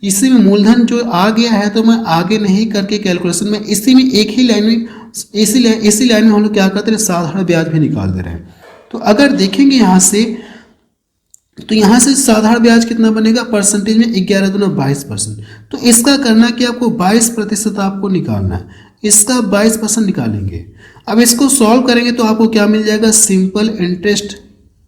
इसी में मूलधन जो आ गया है तो मैं आगे नहीं करके कैलकुलेशन में इसी में एक ही लाइन में इसी लाइन में हम लोग क्या करते हैं, साधारण ब्याज भी निकाल दे रहे हैं। तो अगर देखेंगे यहाँ से तो यहाँ से साधारण ब्याज कितना बनेगा, परसेंटेज में 11 दूना 22%। तो इसका करना कि आपको 22% आपको निकालना है, इसका 22% निकालेंगे। अब इसको सॉल्व करेंगे तो आपको क्या मिल जाएगा, सिंपल इंटरेस्ट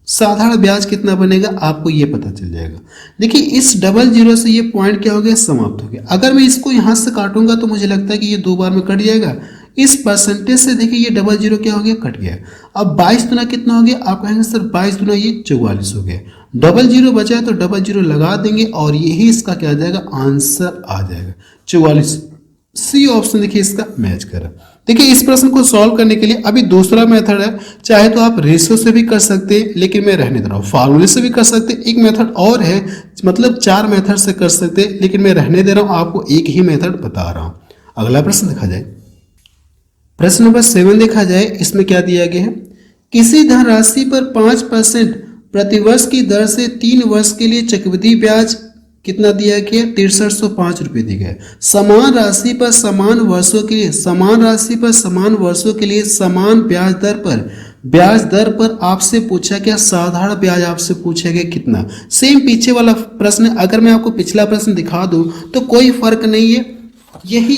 साधारण ब्याज कितना बनेगा आपको ये पता चल जाएगा। देखिए इस डबल जीरो से ये पॉइंट क्या हो गया, समाप्त हो गया। अगर मैं इसको यहाँ से काटूंगा तो मुझे लगता है कि ये 2 बार में कट जाएगा। इस परसेंटेज से देखिए ये डबल जीरो क्या हो गया, कट गया। अब 22 दुना कितना हो गया, आप कहेंगे सर 22 दुना ये 44 हो गया। डबल जीरो बचा है तो डबल जीरो लगा देंगे और यही इसका क्या आ जाएगा, आंसर आ जाएगा 44। सी ऑप्शन देखिए इसका मैच करा। देखिए इस प्रश्न को सॉल्व करने के लिए अभी दूसरा मेथड है, चाहे तो आप रेशियो से भी कर सकते हैं, लेकिन मैं रहने दे रहा हूँ। फार्मूले से भी कर सकते हैं, एक मेथड और है, मतलब 4 मेथड से कर सकते हैं, लेकिन मैं रहने दे रहा हूँ, आपको एक ही मेथड बता रहा हूँ। अगला प्रश्न देखा जाए, प्रश्न नंबर 7 देखा जाए। इसमें क्या दिया गया है, किसी धनराशि पर 5% प्रतिवर्ष की दर से 3 वर्ष के लिए चक्रवृद्धि ब्याज कितना दिया गया, 6305 रुपये दिया गया। समान राशि पर समान वर्षों के लिए, समान राशि पर समान वर्षों के लिए समान ब्याज दर पर आपसे पूछा गया साधारण ब्याज आपसे पूछा गया कितना। सेम पीछे वाला प्रश्न, अगर मैं आपको पिछला प्रश्न दिखा दूं तो कोई फर्क नहीं है, यही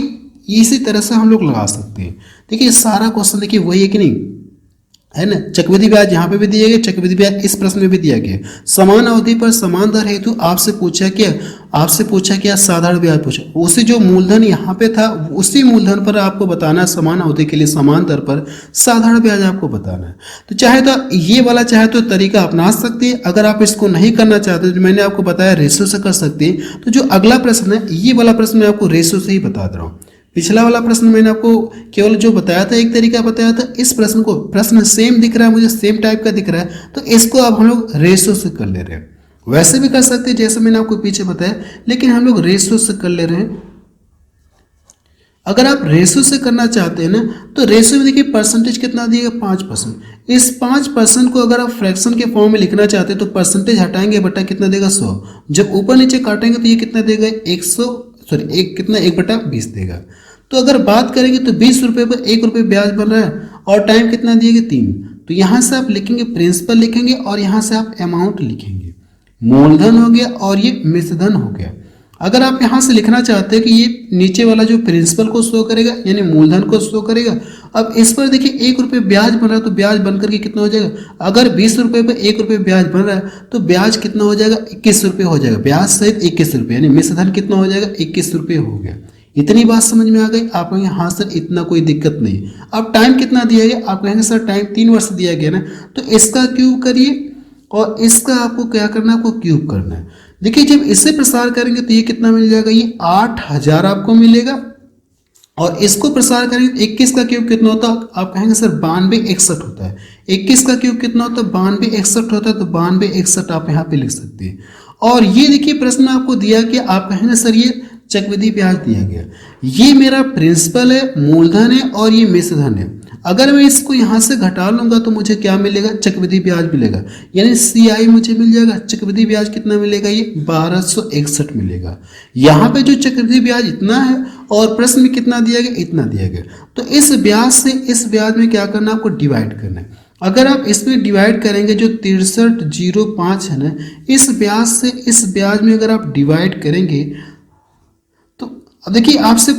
इसी तरह से हम लोग लगा सकते हैं। देखिए सारा क्वेश्चन देखिए वही है कि नहीं है ना। चक्रवृद्धि ब्याज यहाँ पे भी दिया गया, चक्रवृद्धि ब्याज इस प्रश्न में भी दिया गया। समान अवधि पर समान दर हेतु आपसे पूछा क्या साधारण ब्याज पूछा। उसी जो मूलधन यहाँ पे था उसी मूलधन पर आपको बताना है, समान अवधि के लिए समान दर पर साधारण ब्याज आपको बताना है। तो चाहे तो ये वाला चाहे तो तरीका अपना सकते हैं। अगर आप इसको नहीं करना चाहते तो मैंने आपको बताया रेशियो से कर सकते हैं। तो जो अगला प्रश्न है ये वाला प्रश्न मैं आपको रेशियो से ही बता दे रहा हूँ। पिछला वाला प्रश्न मैंने आपको केवल जो बताया था एक तरीका बताया था, इस प्रश्न सेम दिख रहा है मुझे, सेम टाइप का दिख रहा है, तो इसको अब हम लोग रेशियो से कर ले रहे हैं। वैसे भी कर सकते हैं जैसे मैंने आपको पीछे बताया, लेकिन हम लोग रेशियो से कर ले रहे हैं। अगर आप रेशियो से करना चाहते हैं ना तो रेशियो में देखिए परसेंटेज कितना दिएगा 5%। इस 5% को अगर आप फ्रैक्शन के फॉर्म में लिखना चाहते हैं तो परसेंटेज हटाएंगे बटा कितना देगा 100। जब ऊपर नीचे काटेंगे तो ये कितना देगा 1/20 देगा। तो अगर बात करेंगे तो 20 रुपये पर 1 रुपये ब्याज बन रहा है और टाइम कितना दिएगा 3। तो यहाँ से आप लिखेंगे प्रिंसिपल लिखेंगे और यहाँ से आप अमाउंट लिखेंगे। मूलधन हो गया और ये मिश्रधन हो गया। अगर आप यहाँ से लिखना चाहते हैं कि ये नीचे वाला जो प्रिंसिपल को शो करेगा यानी मूलधन को शो करेगा। अब इस पर देखिए 1 रुपये ब्याज बन रहा है तो ब्याज बन करके कितना हो जाएगा, अगर 20 रुपये पर 1 रुपये ब्याज बन रहा है तो ब्याज कितना हो जाएगा 21 रुपये हो जाएगा। ब्याज सहित 21 रुपये यानी मिश्रधन कितना हो जाएगा 21 रुपये हो गया। इतनी बात समझ में आ गई। आप कहेंगे हाँ सर इतना कोई दिक्कत नहीं। अब टाइम कितना दिया गया, आप कहेंगे सर टाइम 3 वर्ष दिया गया ना, तो इसका क्यूब करिए और इसका आपको क्या करना है, आपको क्यूब करना है। देखिए जब इससे प्रसार करेंगे तो ये कितना मिल जाएगा, ये 8000 आपको मिलेगा। और इसको प्रसार करेंगे 21 का क्यूब कितना होता है, आप कहेंगे सर 9261 होता है। 21 का क्यूब कितना होता है 9261 होता है, तो 9261 आप यहाँ पे लिख सकते हैं। और ये देखिए प्रश्न आपको दिया कि आप कहेंगे सर ये चक्रवृद्धि ब्याज दिया गया। ये मेरा प्रिंसिपल है, मूलधन है और ये मिश्रधन है। अगर मैं इसको यहाँ से घटा लूंगा तो मुझे क्या मिलेगा, चक्रवृद्धि ब्याज मिलेगा, यानी CI मुझे मिल जाएगा। चक्रवृद्धि ब्याज कितना मिलेगा, ये 1261 मिलेगा। यहाँ पे जो चक्रवृद्धि ब्याज इतना है और प्रश्न में कितना दिया गया, इतना दिया गया। तो इस ब्याज से इस ब्याज में क्या करना, आपको डिवाइड करना है। अगर आप इसमें डिवाइड करेंगे जो 6305 है ना, इस ब्याज से इस ब्याज में अगर आप डिवाइड करेंगे तो अब देखिए आपसे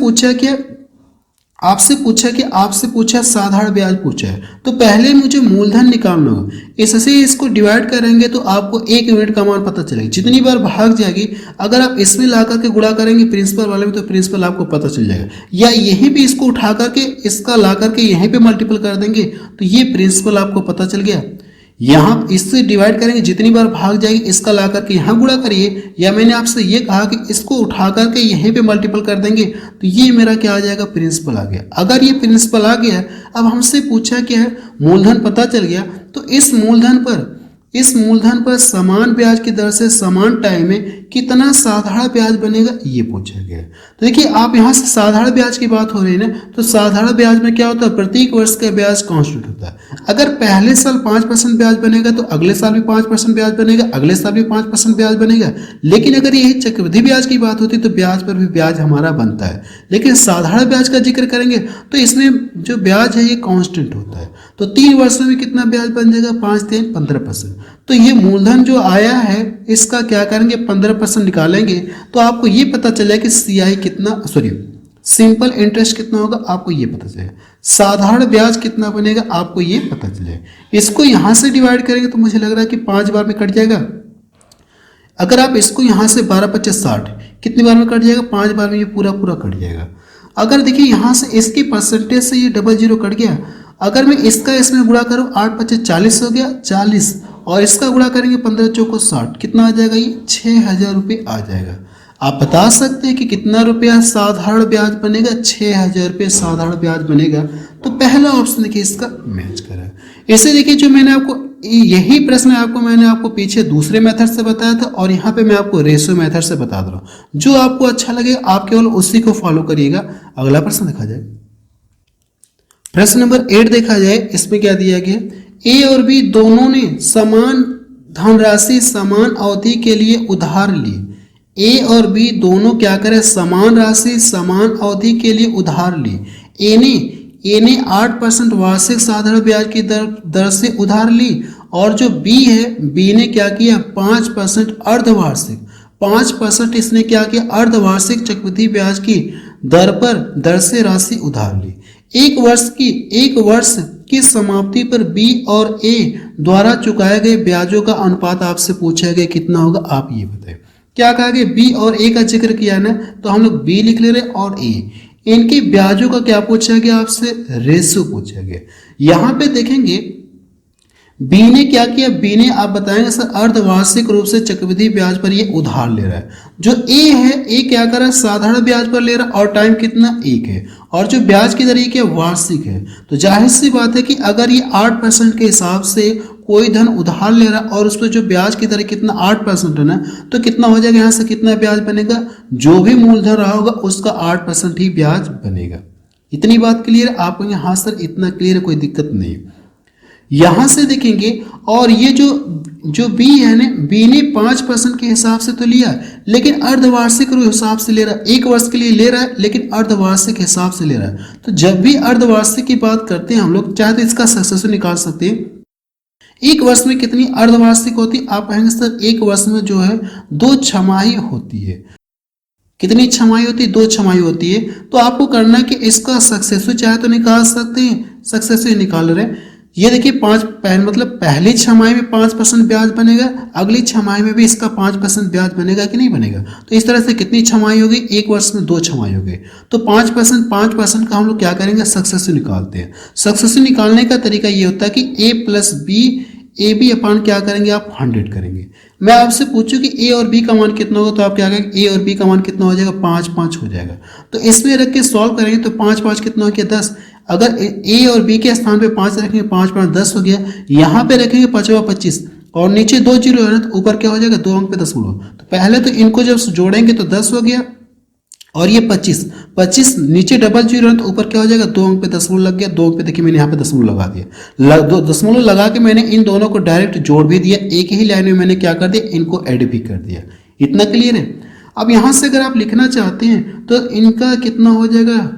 पूछा साधारण ब्याज पूछा है, तो पहले मुझे मूलधन निकालना होगा। इससे इसको डिवाइड करेंगे तो आपको 1 यूनिट का मान पता चलेगा। जितनी बार भाग जाएगी, अगर आप इसमें ला करके गुणा करेंगे प्रिंसिपल वाले में, तो प्रिंसिपल आपको पता चल जाएगा। या यहीं पे इसको उठा करके इसका ला करके यहीं पे मल्टीपल कर देंगे तो ये प्रिंसिपल आपको पता चल गया। यहाँ इससे डिवाइड करेंगे, जितनी बार भाग जाएगी इसका ला करके यहाँ गुणा करिए, या मैंने आपसे ये कहा कि इसको उठा करके यहीं पे मल्टीपल कर देंगे तो ये मेरा क्या आ जाएगा, प्रिंसिपल आ गया। अगर ये प्रिंसिपल आ गया, अब हमसे पूछा क्या है, मूलधन पता चल गया, तो इस मूलधन पर समान ब्याज की दर से समान टाइम में कितना साधारण ब्याज बनेगा, ये पूछा गया। तो देखिए आप यहाँ से साधारण ब्याज की बात हो रही है ना, तो साधारण ब्याज में क्या होता है, प्रत्येक वर्ष का ब्याज कांस्टेंट होता है। अगर पहले साल 5% ब्याज बनेगा तो अगले साल भी 5% ब्याज बनेगा, अगले साल भी 5% ब्याज बनेगा। लेकिन अगर यही चक्रवृद्धि ब्याज की बात होती तो ब्याज पर भी ब्याज हमारा बनता है। लेकिन साधारण ब्याज का जिक्र करेंगे तो इसमें जो ब्याज है ये कांस्टेंट होता है। तो 3 वर्षों में कितना ब्याज बन जाएगा, 5 3 15%। तो ये मूलधन जो आया है इसका क्या करेंगे, 15% निकालेंगे तो आपको ये पता चलेगा कि CI कितना, सिंपल इंटरेस्ट कितना होगा, आपको ये पता चलेगा। साधारण ब्याज कितना बनेगा, आपको ये पता चलेगा। इसको यहां से डिवाइड करेंगे तो मुझे लग रहा है कि 5 बार में कट जाएगा। अगर आप इसको यहां से 12 25 60 कितनी बार में कट जाएगा, 5 बार में ये पूरा कट जाएगा। अगर देखिए यहां से इसकी परसेंटेज से ये 00 कट गया, अगर मैं इसका इसमें गुणा करूं 8 25 40 हो गया 40, और इसका गुणा करेंगे 15 चौको 60, कितना आ जाएगा, ये 6000 रुपये आ जाएगा। आप बता सकते हैं कि कितना रुपया साधारण ब्याज बनेगा, 6000 रुपये साधारण ब्याज बनेगा। तो पहला ऑप्शन देखिए इसका मैच करा। इसे देखिए जो मैंने आपको यही प्रश्न मैंने आपको पीछे दूसरे मेथड से बताया था और यहाँ पे मैं आपको रेशियो मेथड से बता दे रहा हूँ। जो आपको अच्छा लगे आप केवल उसी को फॉलो करिएगा। अगला प्रश्न देखा जाए, प्रश्न नंबर 8 देखा जाए। इसमें क्या दिया गया, ए और बी दोनों ने समान धनराशि समान अवधि के लिए उधार ली। ए और बी दोनों क्या करें, समान राशि समान अवधि के लिए उधार ली। ए ने 8% वार्षिक साधारण ब्याज की दर से उधार ली, और जो बी है, बी ने क्या किया, 5% अर्धवार्षिक 5% इसने क्या किया, अर्धवार्षिक चक्रवृद्धि ब्याज की दर से राशि उधार ली। एक वर्ष की समाप्ति पर बी और ए द्वारा चुकाए गए ब्याजों का अनुपात आपसे पूछा गया कितना होगा, आप ये बताएं। क्या कहा गया, बी और ए का जिक्र किया ना, तो हम लोग बी लिख ले रहे और ए। इनके ब्याजों का क्या पूछा गया आपसे, रेशियो पूछा गया। यहां पे देखेंगे बी ने क्या किया, बी ने आप बताएंगे सर अर्धवार्षिक रूप से चक्रवृद्धि ब्याज पर ये उधार ले रहा है। जो ए है, ए क्या कर रहा है, साधारण ब्याज पर ले रहा है और टाइम कितना 1 है, और जो ब्याज की दर क्या वार्षिक है। तो जाहिर सी बात है कि अगर ये 8% के हिसाब से कोई धन उधार ले रहा है और उस पर जो ब्याज की दर कितना 8% है ना, तो कितना हो जाएगा, यहाँ से कितना ब्याज बनेगा, जो भी मूलधन रहा होगा उसका 8% ही ब्याज बनेगा। इतनी बात क्लियर है आपको, यहाँ सर इतना क्लियर है, कोई दिक्कत नहीं। यहां से देखेंगे और ये जो बी है ना, बी ने 5% के हिसाब से तो लिया, लेकिन अर्धवार्षिक हिसाब से ले रहा है, 1 वर्ष के लिए ले रहा है लेकिन अर्धवार्षिक हिसाब से ले रहा है। तो जब भी अर्धवार्षिक की बात करते हैं हम लोग, चाहे तो इसका सक्सेसर निकाल सकते हैं। 1 वर्ष में कितनी अर्धवार्षिक होती, आप कहेंगे सर 1 वर्ष में जो है 2 छमाही होती है। कितनी छमाही होती है, 2 छमाही होती है। तो आपको करना है कि इसका सक्सेसर चाहे तो निकाल सकते हैं, सक्सेसर निकाल रहे हैं। ये देखिए मतलब पहली छमाही में 5% ब्याज बनेगा, अगली छमाही में भी इसका 5% ब्याज बनेगा कि नहीं बनेगा। तो इस तरह से कितनी छमाही होगी, 1 वर्ष में 2 छमाही हो गई। तो 5% का हम लोग क्या करेंगे, सक्सेसर निकालते हैं। सक्सेसर निकालने का तरीका ये होता है कि ए प्लस बी, ए बी अपान क्या करेंगे आप 100 करेंगे। मैं आपसे पूछूं कि ए और बी का मान कितना होगा, तो आप क्या करेंगे, ए और बी का मान कितना हो जाएगा, 5 5 हो जाएगा। तो इसमें रख के सॉल्व करेंगे तो 5 5 कितना हो गया, 10। अगर ए और बी के स्थान पे 5 रखेंगे, 5 5 10 हो गया। यहाँ पे रखेंगे 5 25 और नीचे 2 जीरो है ना, तो ऊपर क्या हो जाएगा, 2 अंक पे 10 गुणो। तो पहले तो इनको जब जोड़ेंगे तो 10 हो गया, और ये 25 नीचे डबल जीरो है तो ऊपर क्या हो जाएगा, 2 अंक पे दशमलव लग गया। 2 अंक पे देखिए मैंने यहाँ पे दशमलव लगा दिया, दशमलव लगा के मैंने इन दोनों को डायरेक्ट जोड़ भी दिया, एक ही लाइन में मैंने क्या कर दिया, इनको ऐड भी कर दिया। इतना क्लियर है। अब यहाँ से अगर आप लिखना चाहते हैं तो इनका कितना हो जाएगा,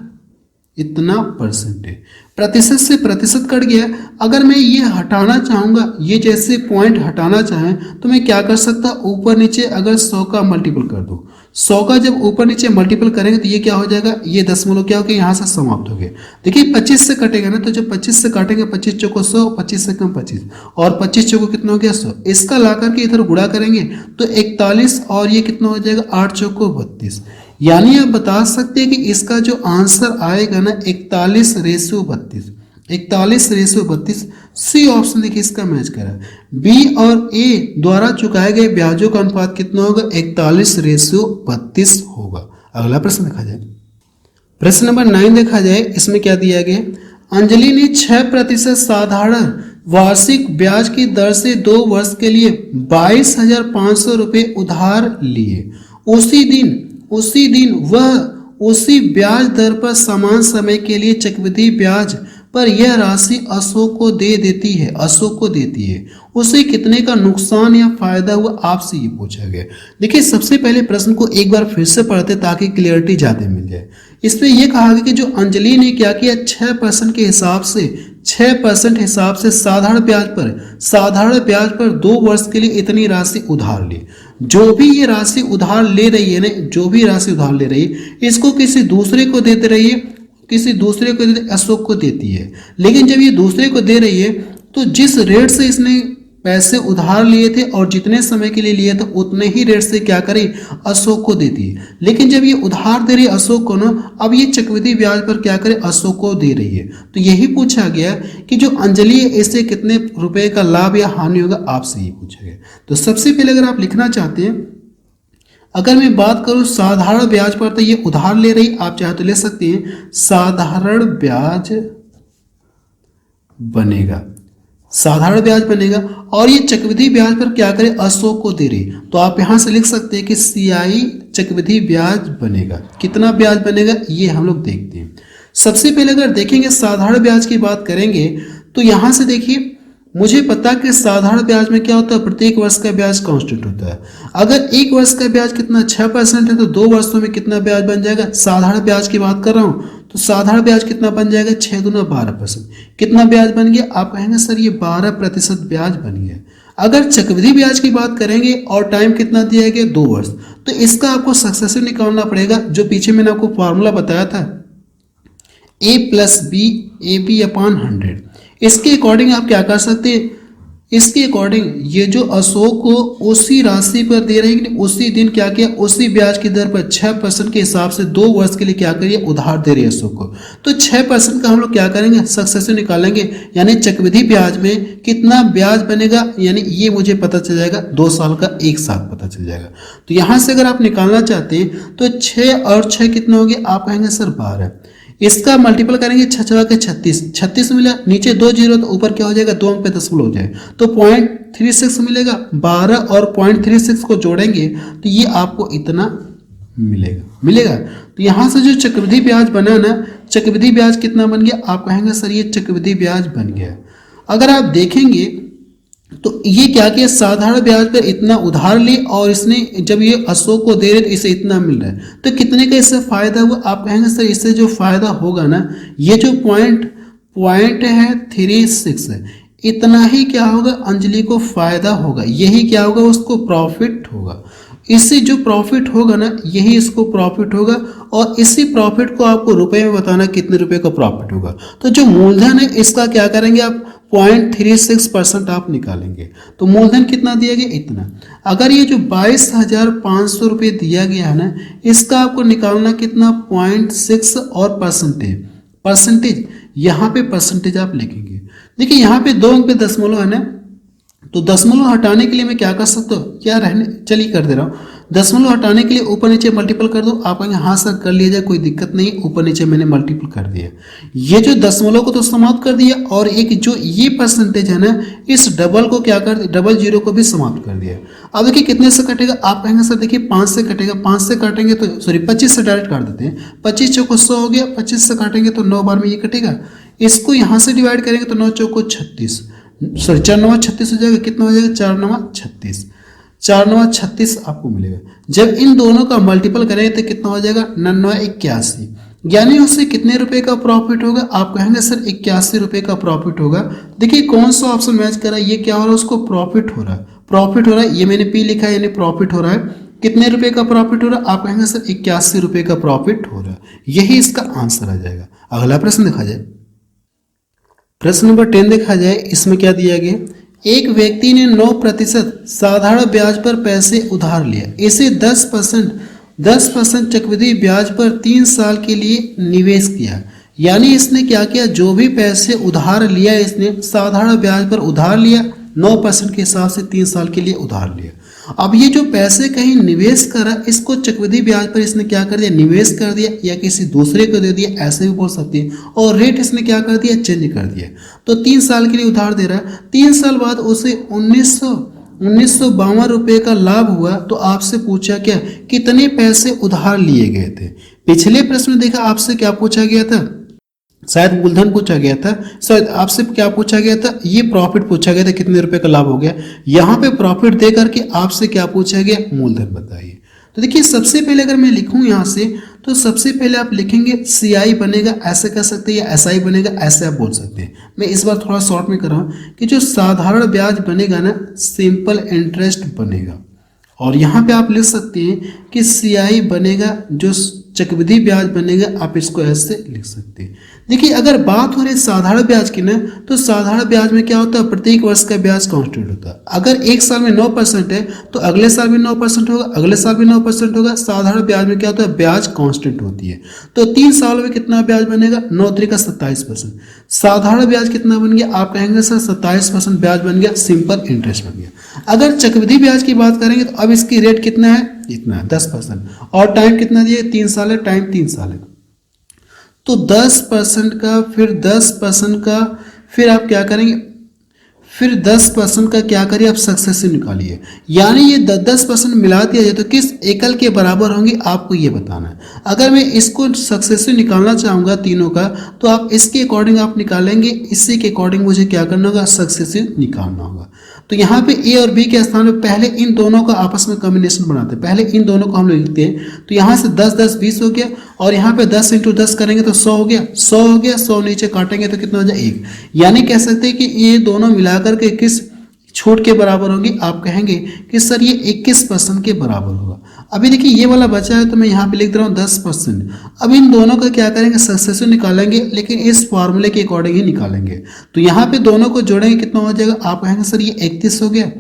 इतना परसेंट है। प्रतिशत से प्रतिशत कट गया। अगर मैं ये हटाना चाहूँगा, ये जैसे पॉइंट हटाना चाहें तो मैं क्या कर सकता, ऊपर नीचे अगर 100 का मल्टीपल कर दूँ, 100 का जब ऊपर नीचे मल्टीपल करेंगे तो ये क्या हो जाएगा, ये दशमलव क्या हो गया, यहाँ से समाप्त हो गया। देखिए 25 से कटेगा ना, तो जब 25 से काटेंगे, 25 चौको 100, 25 से कम 25 और 25 चौको कितना हो गया 100। इसका ला करके इधर गुणा करेंगे तो 41 और ये कितना हो जाएगा 8 चौको 32। यानी आप बता सकते हैं कि इसका जो आंसर आएगा ना 41:32, 41:32। सी ऑप्शन देखिए इसका मैच करा। बी और ए द्वारा चुकाए गए ब्याजों का अनुपात कितना होगा, 41:32 होगा। अगला प्रश्न देखा जाए, प्रश्न नंबर 9 देखा जाए। इसमें क्या दिया गया, अंजलि ने 6% साधारण वार्षिक ब्याज की दर से 2 वर्ष के लिए 22,500 रुपये उधार लिए। उसी दिन वह उसी ब्याज दर पर समान समय के लिए चक्रवृद्धि ब्याज पर यह राशि अशोक को दे देती है। उसे कितने का नुकसान या फायदा हुआ, आपसे ये पूछा गया। देखिए सबसे पहले प्रश्न को एक बार फिर से पढ़ते ताकि क्लियरिटी ज़्यादा मिल जाए। इसमें यह कहा गया कि जो अंजलि ने क्या किया, 6% के हिसाब से 6% हिसाब से साधारण ब्याज पर 2 वर्ष के लिए इतनी राशि उधार ली। जो भी ये राशि उधार ले रही है ना, जो भी राशि उधार ले रही है, इसको किसी दूसरे को देते रही है, किसी दूसरे को अशोक को देती है। लेकिन जब ये दूसरे को दे रही है तो जिस रेट से इसने पैसे उधार लिए थे और जितने समय के लिए लिए थे उतने ही रेट से क्या करे, अशोक को देती है। लेकिन जब ये उधार दे रही है अशोक को ना, अब ये चक्रवृद्धि ब्याज पर क्या करे, अशोक को दे रही है। तो यही पूछा गया कि जो अंजलि है इससे कितने रुपए का लाभ या हानि होगा, आपसे ये पूछा गया। तो सबसे पहले अगर आप लिखना चाहते हैं, अगर मैं बात करूं साधारण ब्याज पर, तो ये उधार ले रही, आप चाहे तो ले सकते हैं, साधारण ब्याज बनेगा और ये चक्रवृद्धि ब्याज पर क्या करे, अशोक को दे रही। तो आप यहां से लिख सकते हैं कि CI चक्रवृद्धि ब्याज बनेगा। कितना ब्याज बनेगा ये हम लोग देखते हैं। सबसे पहले अगर देखेंगे साधारण ब्याज की बात करेंगे तो यहां से देखिए, मुझे पता कि साधारण ब्याज में क्या होता है, प्रत्येक वर्ष का ब्याज कांस्टेंट होता है। अगर एक वर्ष का ब्याज कितना 6% है तो 2 वर्षों में कितना ब्याज बन जाएगा, साधारण ब्याज की बात कर रहा हूं तो साधारण ब्याज कितना बन जाएगा, 6 दूना 12%। कितना ब्याज बन गया, आप कहेंगे सर ये 12% ब्याज बन गया। अगर चक्रवृद्धि ब्याज की बात करेंगे और टाइम कितना दिया गया, 2 वर्ष, तो इसका आपको सक्सेसिव निकालना पड़ेगा। जो पीछे मैंने आपको फॉर्मूला बताया था, A+B AP/100। इसके अकॉर्डिंग आप क्या कर सकते हैं, इसके अकॉर्डिंग ये जो अशोक को उसी राशि पर दे रहे हैं, उसी दिन क्या किया, उसी ब्याज की दर पर 6% के हिसाब से 2 वर्ष के लिए क्या करिए, उधार दे रही है अशोक को। तो 6% का हम लोग क्या करेंगे, सक्सेसिव निकालेंगे, यानी चक्रवृद्धि ब्याज में कितना ब्याज बनेगा, यानी ये मुझे पता चल जाएगा 2 साल का एक साथ पता चल जाएगा। तो यहाँ से अगर आप निकालना चाहते हैं तो 6 और 6 कितना हो गया, आप कहेंगे सर 12। इसका मल्टीपल करेंगे 6 के 36 मिला, नीचे 2 जीरो तो ऊपर क्या हो जाएगा, 2 अंक पे दशमलव हो जाए तो 0.36 मिलेगा। 12 और 0.36 को जोड़ेंगे तो ये आपको इतना मिलेगा। तो यहाँ से जो चक्रवृद्धि ब्याज बना ना, चक्रवृद्धि ब्याज कितना बन गया, आप कहेंगे सर ये चक्रवृद्धि ब्याज बन गया। अगर आप देखेंगे तो ये क्या किया, साधारण ब्याज पर इतना उधार ली और इसने जब ये अशोक को दे रहे तो इसे इतना मिल रहा है, तो कितने का इससे फायदा हुआ, आप कहेंगे सर इससे जो फायदा होगा ना, ये जो पॉइंट है 36 है, इतना ही क्या होगा, अंजलि को फायदा होगा। यही क्या होगा, उसको प्रॉफिट होगा। इससे जो प्रॉफिट होगा ना, यही इसको प्रॉफिट होगा और इसी प्रॉफिट को आपको रुपए में बताना कितने रुपए का प्रॉफिट होगा। तो जो मूलधन है इसका क्या करेंगे आप, 0.36% आप निकालेंगे। तो मूलधन कितना दिया गया, इतना। अगर ये जो 22,500 रुपये दिया गया है ना, इसका आपको निकालना कितना, 0.6 और परसेंटेज यहाँ पे परसेंटेज आप लिखेंगे। देखिए यहाँ पे 2 अंक पे दशमलव है ना, तो दशमलव हटाने के लिए मैं क्या कर सकता हूँ, क्या रहने, चलिए कर दे रहा हूँ। दशमलव हटाने के लिए ऊपर नीचे मल्टीपल कर दो, आप कहेंगे हाँ सर कर लिया जाए, कोई दिक्कत नहीं। ऊपर नीचे मैंने मल्टीपल कर दिया, ये जो दशमलव को तो समाप्त कर दिया और एक जो ये परसेंटेज है ना, इस डबल को क्या कर, डबल जीरो को भी समाप्त कर दिया। अब देखिए कितने से कटेगा, आप कहेंगे सर देखिए 5 से कटेगा, 5 से काटेंगे तो सॉरी 25 से डायरेक्ट काट देते हैं, 25 चौको 100 हो गया, 25 से काटेंगे तो 9 बार में ये कटेगा, इसको यहाँ से डिवाइड करेंगे तो 9 चौको 36, सॉरी 4 9 36 हो जाएगा, कितना हो जाएगा 4 9 36, 4 9 36 आपको मिलेगा। जब इन दोनों का मल्टीपल करेंगे तो कितना हो जाएगा 9 81, यानी उससे कितने रुपए का प्रॉफिट होगा, आप कहेंगे सर 81 रुपए का प्रॉफिट होगा। देखिए कौन सा ऑप्शन मैच कर रहा है, ये क्या हो रहा है, उसको प्रॉफिट हो रहा है, प्रॉफिट हो रहा है, ये मैंने पी लिखा है यानी प्रॉफिट हो रहा है। कितने रुपए का प्रॉफिट हो रहा है, आप कहेंगे सर 81 रुपए का प्रॉफिट हो रहा है, यही इसका आंसर आ जाएगा। अगला प्रश्न देखा जाए, प्रश्न नंबर 10 देखा जाए, इसमें क्या दिया गया, एक व्यक्ति ने 9% साधारण ब्याज पर पैसे उधार लिया, इसे 10% चक्रवृद्धि ब्याज पर 3 साल के लिए निवेश किया। यानी इसने क्या किया, जो भी पैसे उधार लिया इसने साधारण ब्याज पर उधार लिया, 9% के हिसाब से 3 साल के लिए उधार लिया। अब ये जो पैसे कहीं निवेश करा, इसको चक्रवृद्धि ब्याज पर इसने क्या कर दिया, निवेश कर दिया या किसी दूसरे को दे दिया, ऐसे भी बोल सकते हैं। और रेट इसने क्या कर दिया, चेंज कर दिया। तो 3 साल के लिए उधार दे रहा है, 3 साल बाद उसे 1952 रुपये का लाभ हुआ। तो आपसे पूछा क्या, कितने पैसे उधार लिए गए थे। पिछले प्रश्न में देखा आपसे क्या पूछा गया था, शायद मूलधन पूछा गया था, शायद आपसे क्या पूछा गया था, ये प्रॉफिट पूछा गया था, कितने रुपए का लाभ हो गया। यहाँ पे प्रॉफिट दे करके आपसे क्या पूछा गया, मूलधन बताइए। तो देखिए सबसे पहले अगर मैं लिखूं यहाँ से, तो सबसे पहले आप लिखेंगे CI बनेगा, ऐसे कर सकते हैं, या SI बनेगा, ऐसे आप बोल सकते हैं। मैं इस बार थोड़ा शॉर्ट में कर रहा हूँ कि जो साधारण ब्याज बनेगा ना, सिंपल इंटरेस्ट बनेगा। और यहाँ पे आप लिख सकते हैं कि CI बनेगा, जो चक्रवृद्धि ब्याज बनेगा, आप इसको ऐसे लिख सकते हैं। देखिए अगर बात हो रही है साधारण ब्याज की ना, तो साधारण ब्याज में क्या होता है, प्रत्येक वर्ष का ब्याज कांस्टेंट होता है। अगर एक साल में 9% है तो अगले साल भी 9% होगा, अगले साल भी 9% होगा। साधारण ब्याज में क्या होता है, ब्याज कांस्टेंट होती है। तो 3 साल में कितना ब्याज बनेगा, 9 3 का 27%। साधारण ब्याज कितना बन गया, आप कहेंगे सर 27% ब्याज बन गया, सिंपल इंटरेस्ट बन गया। अगर चक्रवृद्धि ब्याज की बात करेंगे तो अब इसकी रेट कितना है, इतना है 10%, और टाइम कितना दिया, 3 साल है, टाइम 3 साल है। तो 10% का, फिर 10% का, फिर आप क्या करेंगे, फिर 10% का क्या करिए, आप सक्सेसिव निकालिए। यानी ये 10% मिला दिया जाए तो किस एकल के बराबर होंगे, आपको ये बताना है। अगर मैं इसको सक्सेसिव निकालना चाहूँगा तीनों का, तो आप इसके अकॉर्डिंग आप निकालेंगे, इसी के अकॉर्डिंग मुझे क्या करना होगा, सक्सेसिव निकालना होगा। तो यहाँ पे A और B के स्थान में पहले इन दोनों का आपस में कॉम्बिनेशन बनाते हैं, पहले इन दोनों को हम लोग लिखते हैं। तो यहाँ से 10 10 20 हो गया, और यहाँ पे 10 × 10 करेंगे तो 100 हो गया, 100 हो गया, 100 नीचे काटेंगे तो कितना हो जाए 1। यानी कह सकते हैं कि ये दोनों मिलाकर के किस छूट के बराबर होंगी, आप कहेंगे कि सर ये 21% के बराबर होगा। अभी देखिए ये वाला बचा है तो मैं यहाँ पे लिख दे रहा हूँ 10%। अब इन दोनों का क्या करेंगे, सक्सेसिव निकालेंगे, लेकिन इस फॉर्मूले के अकॉर्डिंग ही निकालेंगे। तो यहाँ पे दोनों को जोड़ेंगे, कितना हो जाएगा, आप कहेंगे सर ये 31 हो गया,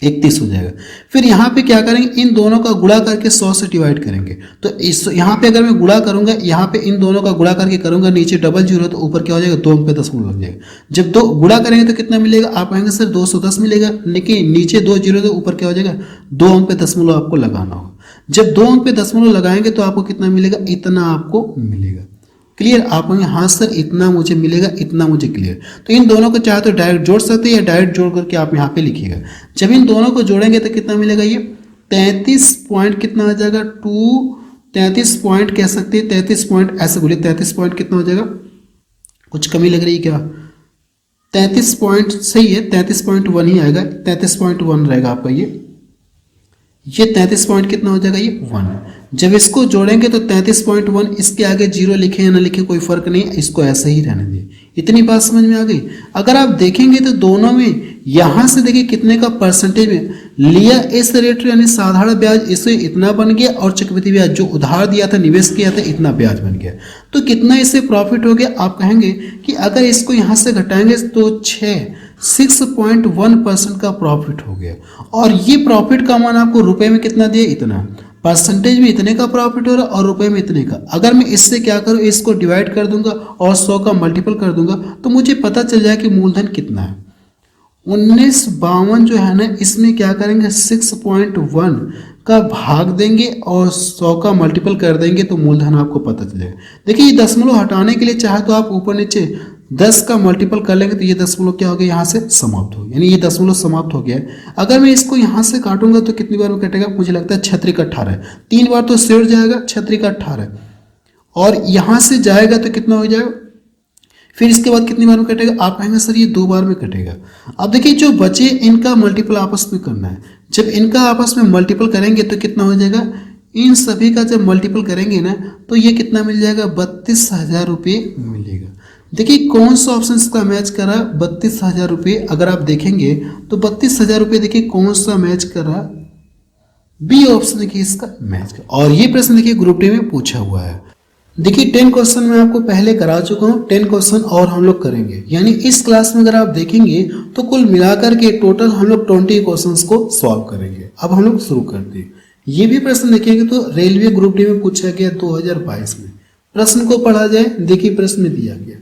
31 हो जाएगा। फिर यहाँ पे क्या करेंगे, इन दोनों का गुणा करके 100 से डिवाइड करेंगे। तो इस यहाँ पे अगर मैं गुणा करूंगा, यहाँ पे इन दोनों का गुणा करके करूंगा, नीचे डबल जीरो तो ऊपर क्या हो जाएगा, 2 अंक पे दशमलव लग जाएगा। जब 2 गुणा करेंगे तो कितना मिलेगा, आप कहेंगे सर 210 मिलेगा, लेकिन नीचे 2 जीरो तो ऊपर क्या हो जाएगा, 2 अंक पे दशमलव आपको लगाना होगा। जब 2 अंक पे दशमलव लगाएंगे तो आपको कितना मिलेगा, इतना आपको मिलेगा। क्लियर, आप कहेंगे हाँ सर इतना मुझे मिलेगा, इतना मुझे क्लियर। तो इन दोनों को चाहे तो डायरेक्ट जोड़ सकते हैं, या डायरेक्ट जोड़ करके आप यहाँ पे लिखिएगा। जब इन दोनों को जोड़ेंगे तो कितना मिलेगा, ये 33 पॉइंट कितना आ जाएगा, 33 पॉइंट कह सकते हैं, 33 पॉइंट ऐसे बोलिए, 33 पॉइंट कितना हो जाएगा, कुछ कमी लग रही है क्या, 33 पॉइंट सही है, 33.1 ही आएगा, 33.1 रहेगा आपका। ये 33 पॉइंट कितना हो जाएगा, ये 1। जब इसको जोड़ेंगे तो 33.1, इसके आगे जीरो लिखे या ना लिखे कोई फर्क नहीं, इसको ऐसे ही रहने दिए। इतनी बात समझ में आ गई। अगर आप देखेंगे तो दोनों में यहाँ से देखिए कितने का परसेंटेज में लिया, इस रेट यानी साधारण ब्याज इसे इतना बन गया, और चक्रवृद्धि ब्याज जो उधार दिया था, निवेश किया था, इतना ब्याज बन गया। तो कितना इससे प्रॉफिट हो गया, आप कहेंगे कि अगर इसको यहाँ से घटाएंगे तो 6.1% का प्रॉफिट हो गया। और ये प्रॉफिट का मान आपको रुपए में कितना दिया, इतना, परसेंटेज में इतने का प्रॉफिट हो रहा है और रुपए में इतने का। अगर मैं इससे क्या करूँ, इसको डिवाइड कर दूंगा और 100 का मल्टीपल कर दूंगा तो मुझे पता चल जाए कि मूलधन कितना है। 1952 जो है ना, इसमें क्या करेंगे, 6.1 का भाग देंगे और 100 का मल्टीपल कर देंगे तो मूलधन आपको पता चलेगा। देखिए ये दशमलव हटाने के लिए चाहे तो आप ऊपर नीचे 10 का मल्टीपल कर लेंगे तो ये दशमलव क्या हो गया, यहाँ से समाप्त हो गया, यानी ये दशमलव समाप्त हो गया है। अगर मैं इसको यहाँ से काटूंगा तो कितनी बार में कटेगा, मुझे लगता है 6 का 18, 3 बार तो सिर जाएगा 6 का 18, और यहाँ से जाएगा तो कितना हो जाएगा, फिर इसके बाद कितनी बार में कटेगा, आप कहेंगे सर ये 2 बार में कटेगा। अब देखिए जो बचे इनका मल्टीपल आपस में करना है, जब इनका आपस में मल्टीपल करेंगे तो कितना हो जाएगा, इन सभी का जब मल्टीपल करेंगे ना तो ये कितना मिल जाएगा, 32,000 रुपये मिलेगा। देखिए कौन सा ऑप्शन इसका मैच करा, 32,000 रुपये। अगर आप देखेंगे तो 32,000 रुपये देखिए कौन सा मैच करा, बी ऑप्शन देखिए इसका मैच करा। और ये प्रश्न देखिए ग्रुप डी में पूछा हुआ है। देखिए 10 क्वेश्चन मैं आपको पहले करा चुका हूँ, 10 क्वेश्चन और हम लोग करेंगे, यानी इस क्लास में अगर आप देखेंगे तो कुल मिलाकर के टोटल हम लोग 20 क्वेश्चंस को सॉल्व करेंगे। अब हम लोग शुरू करते हैं। ये भी प्रश्न देखेंगे तो रेलवे ग्रुप डी में पूछा गया 2022 में। प्रश्न को पढ़ा जाए, देखिए प्रश्न में दिया गया,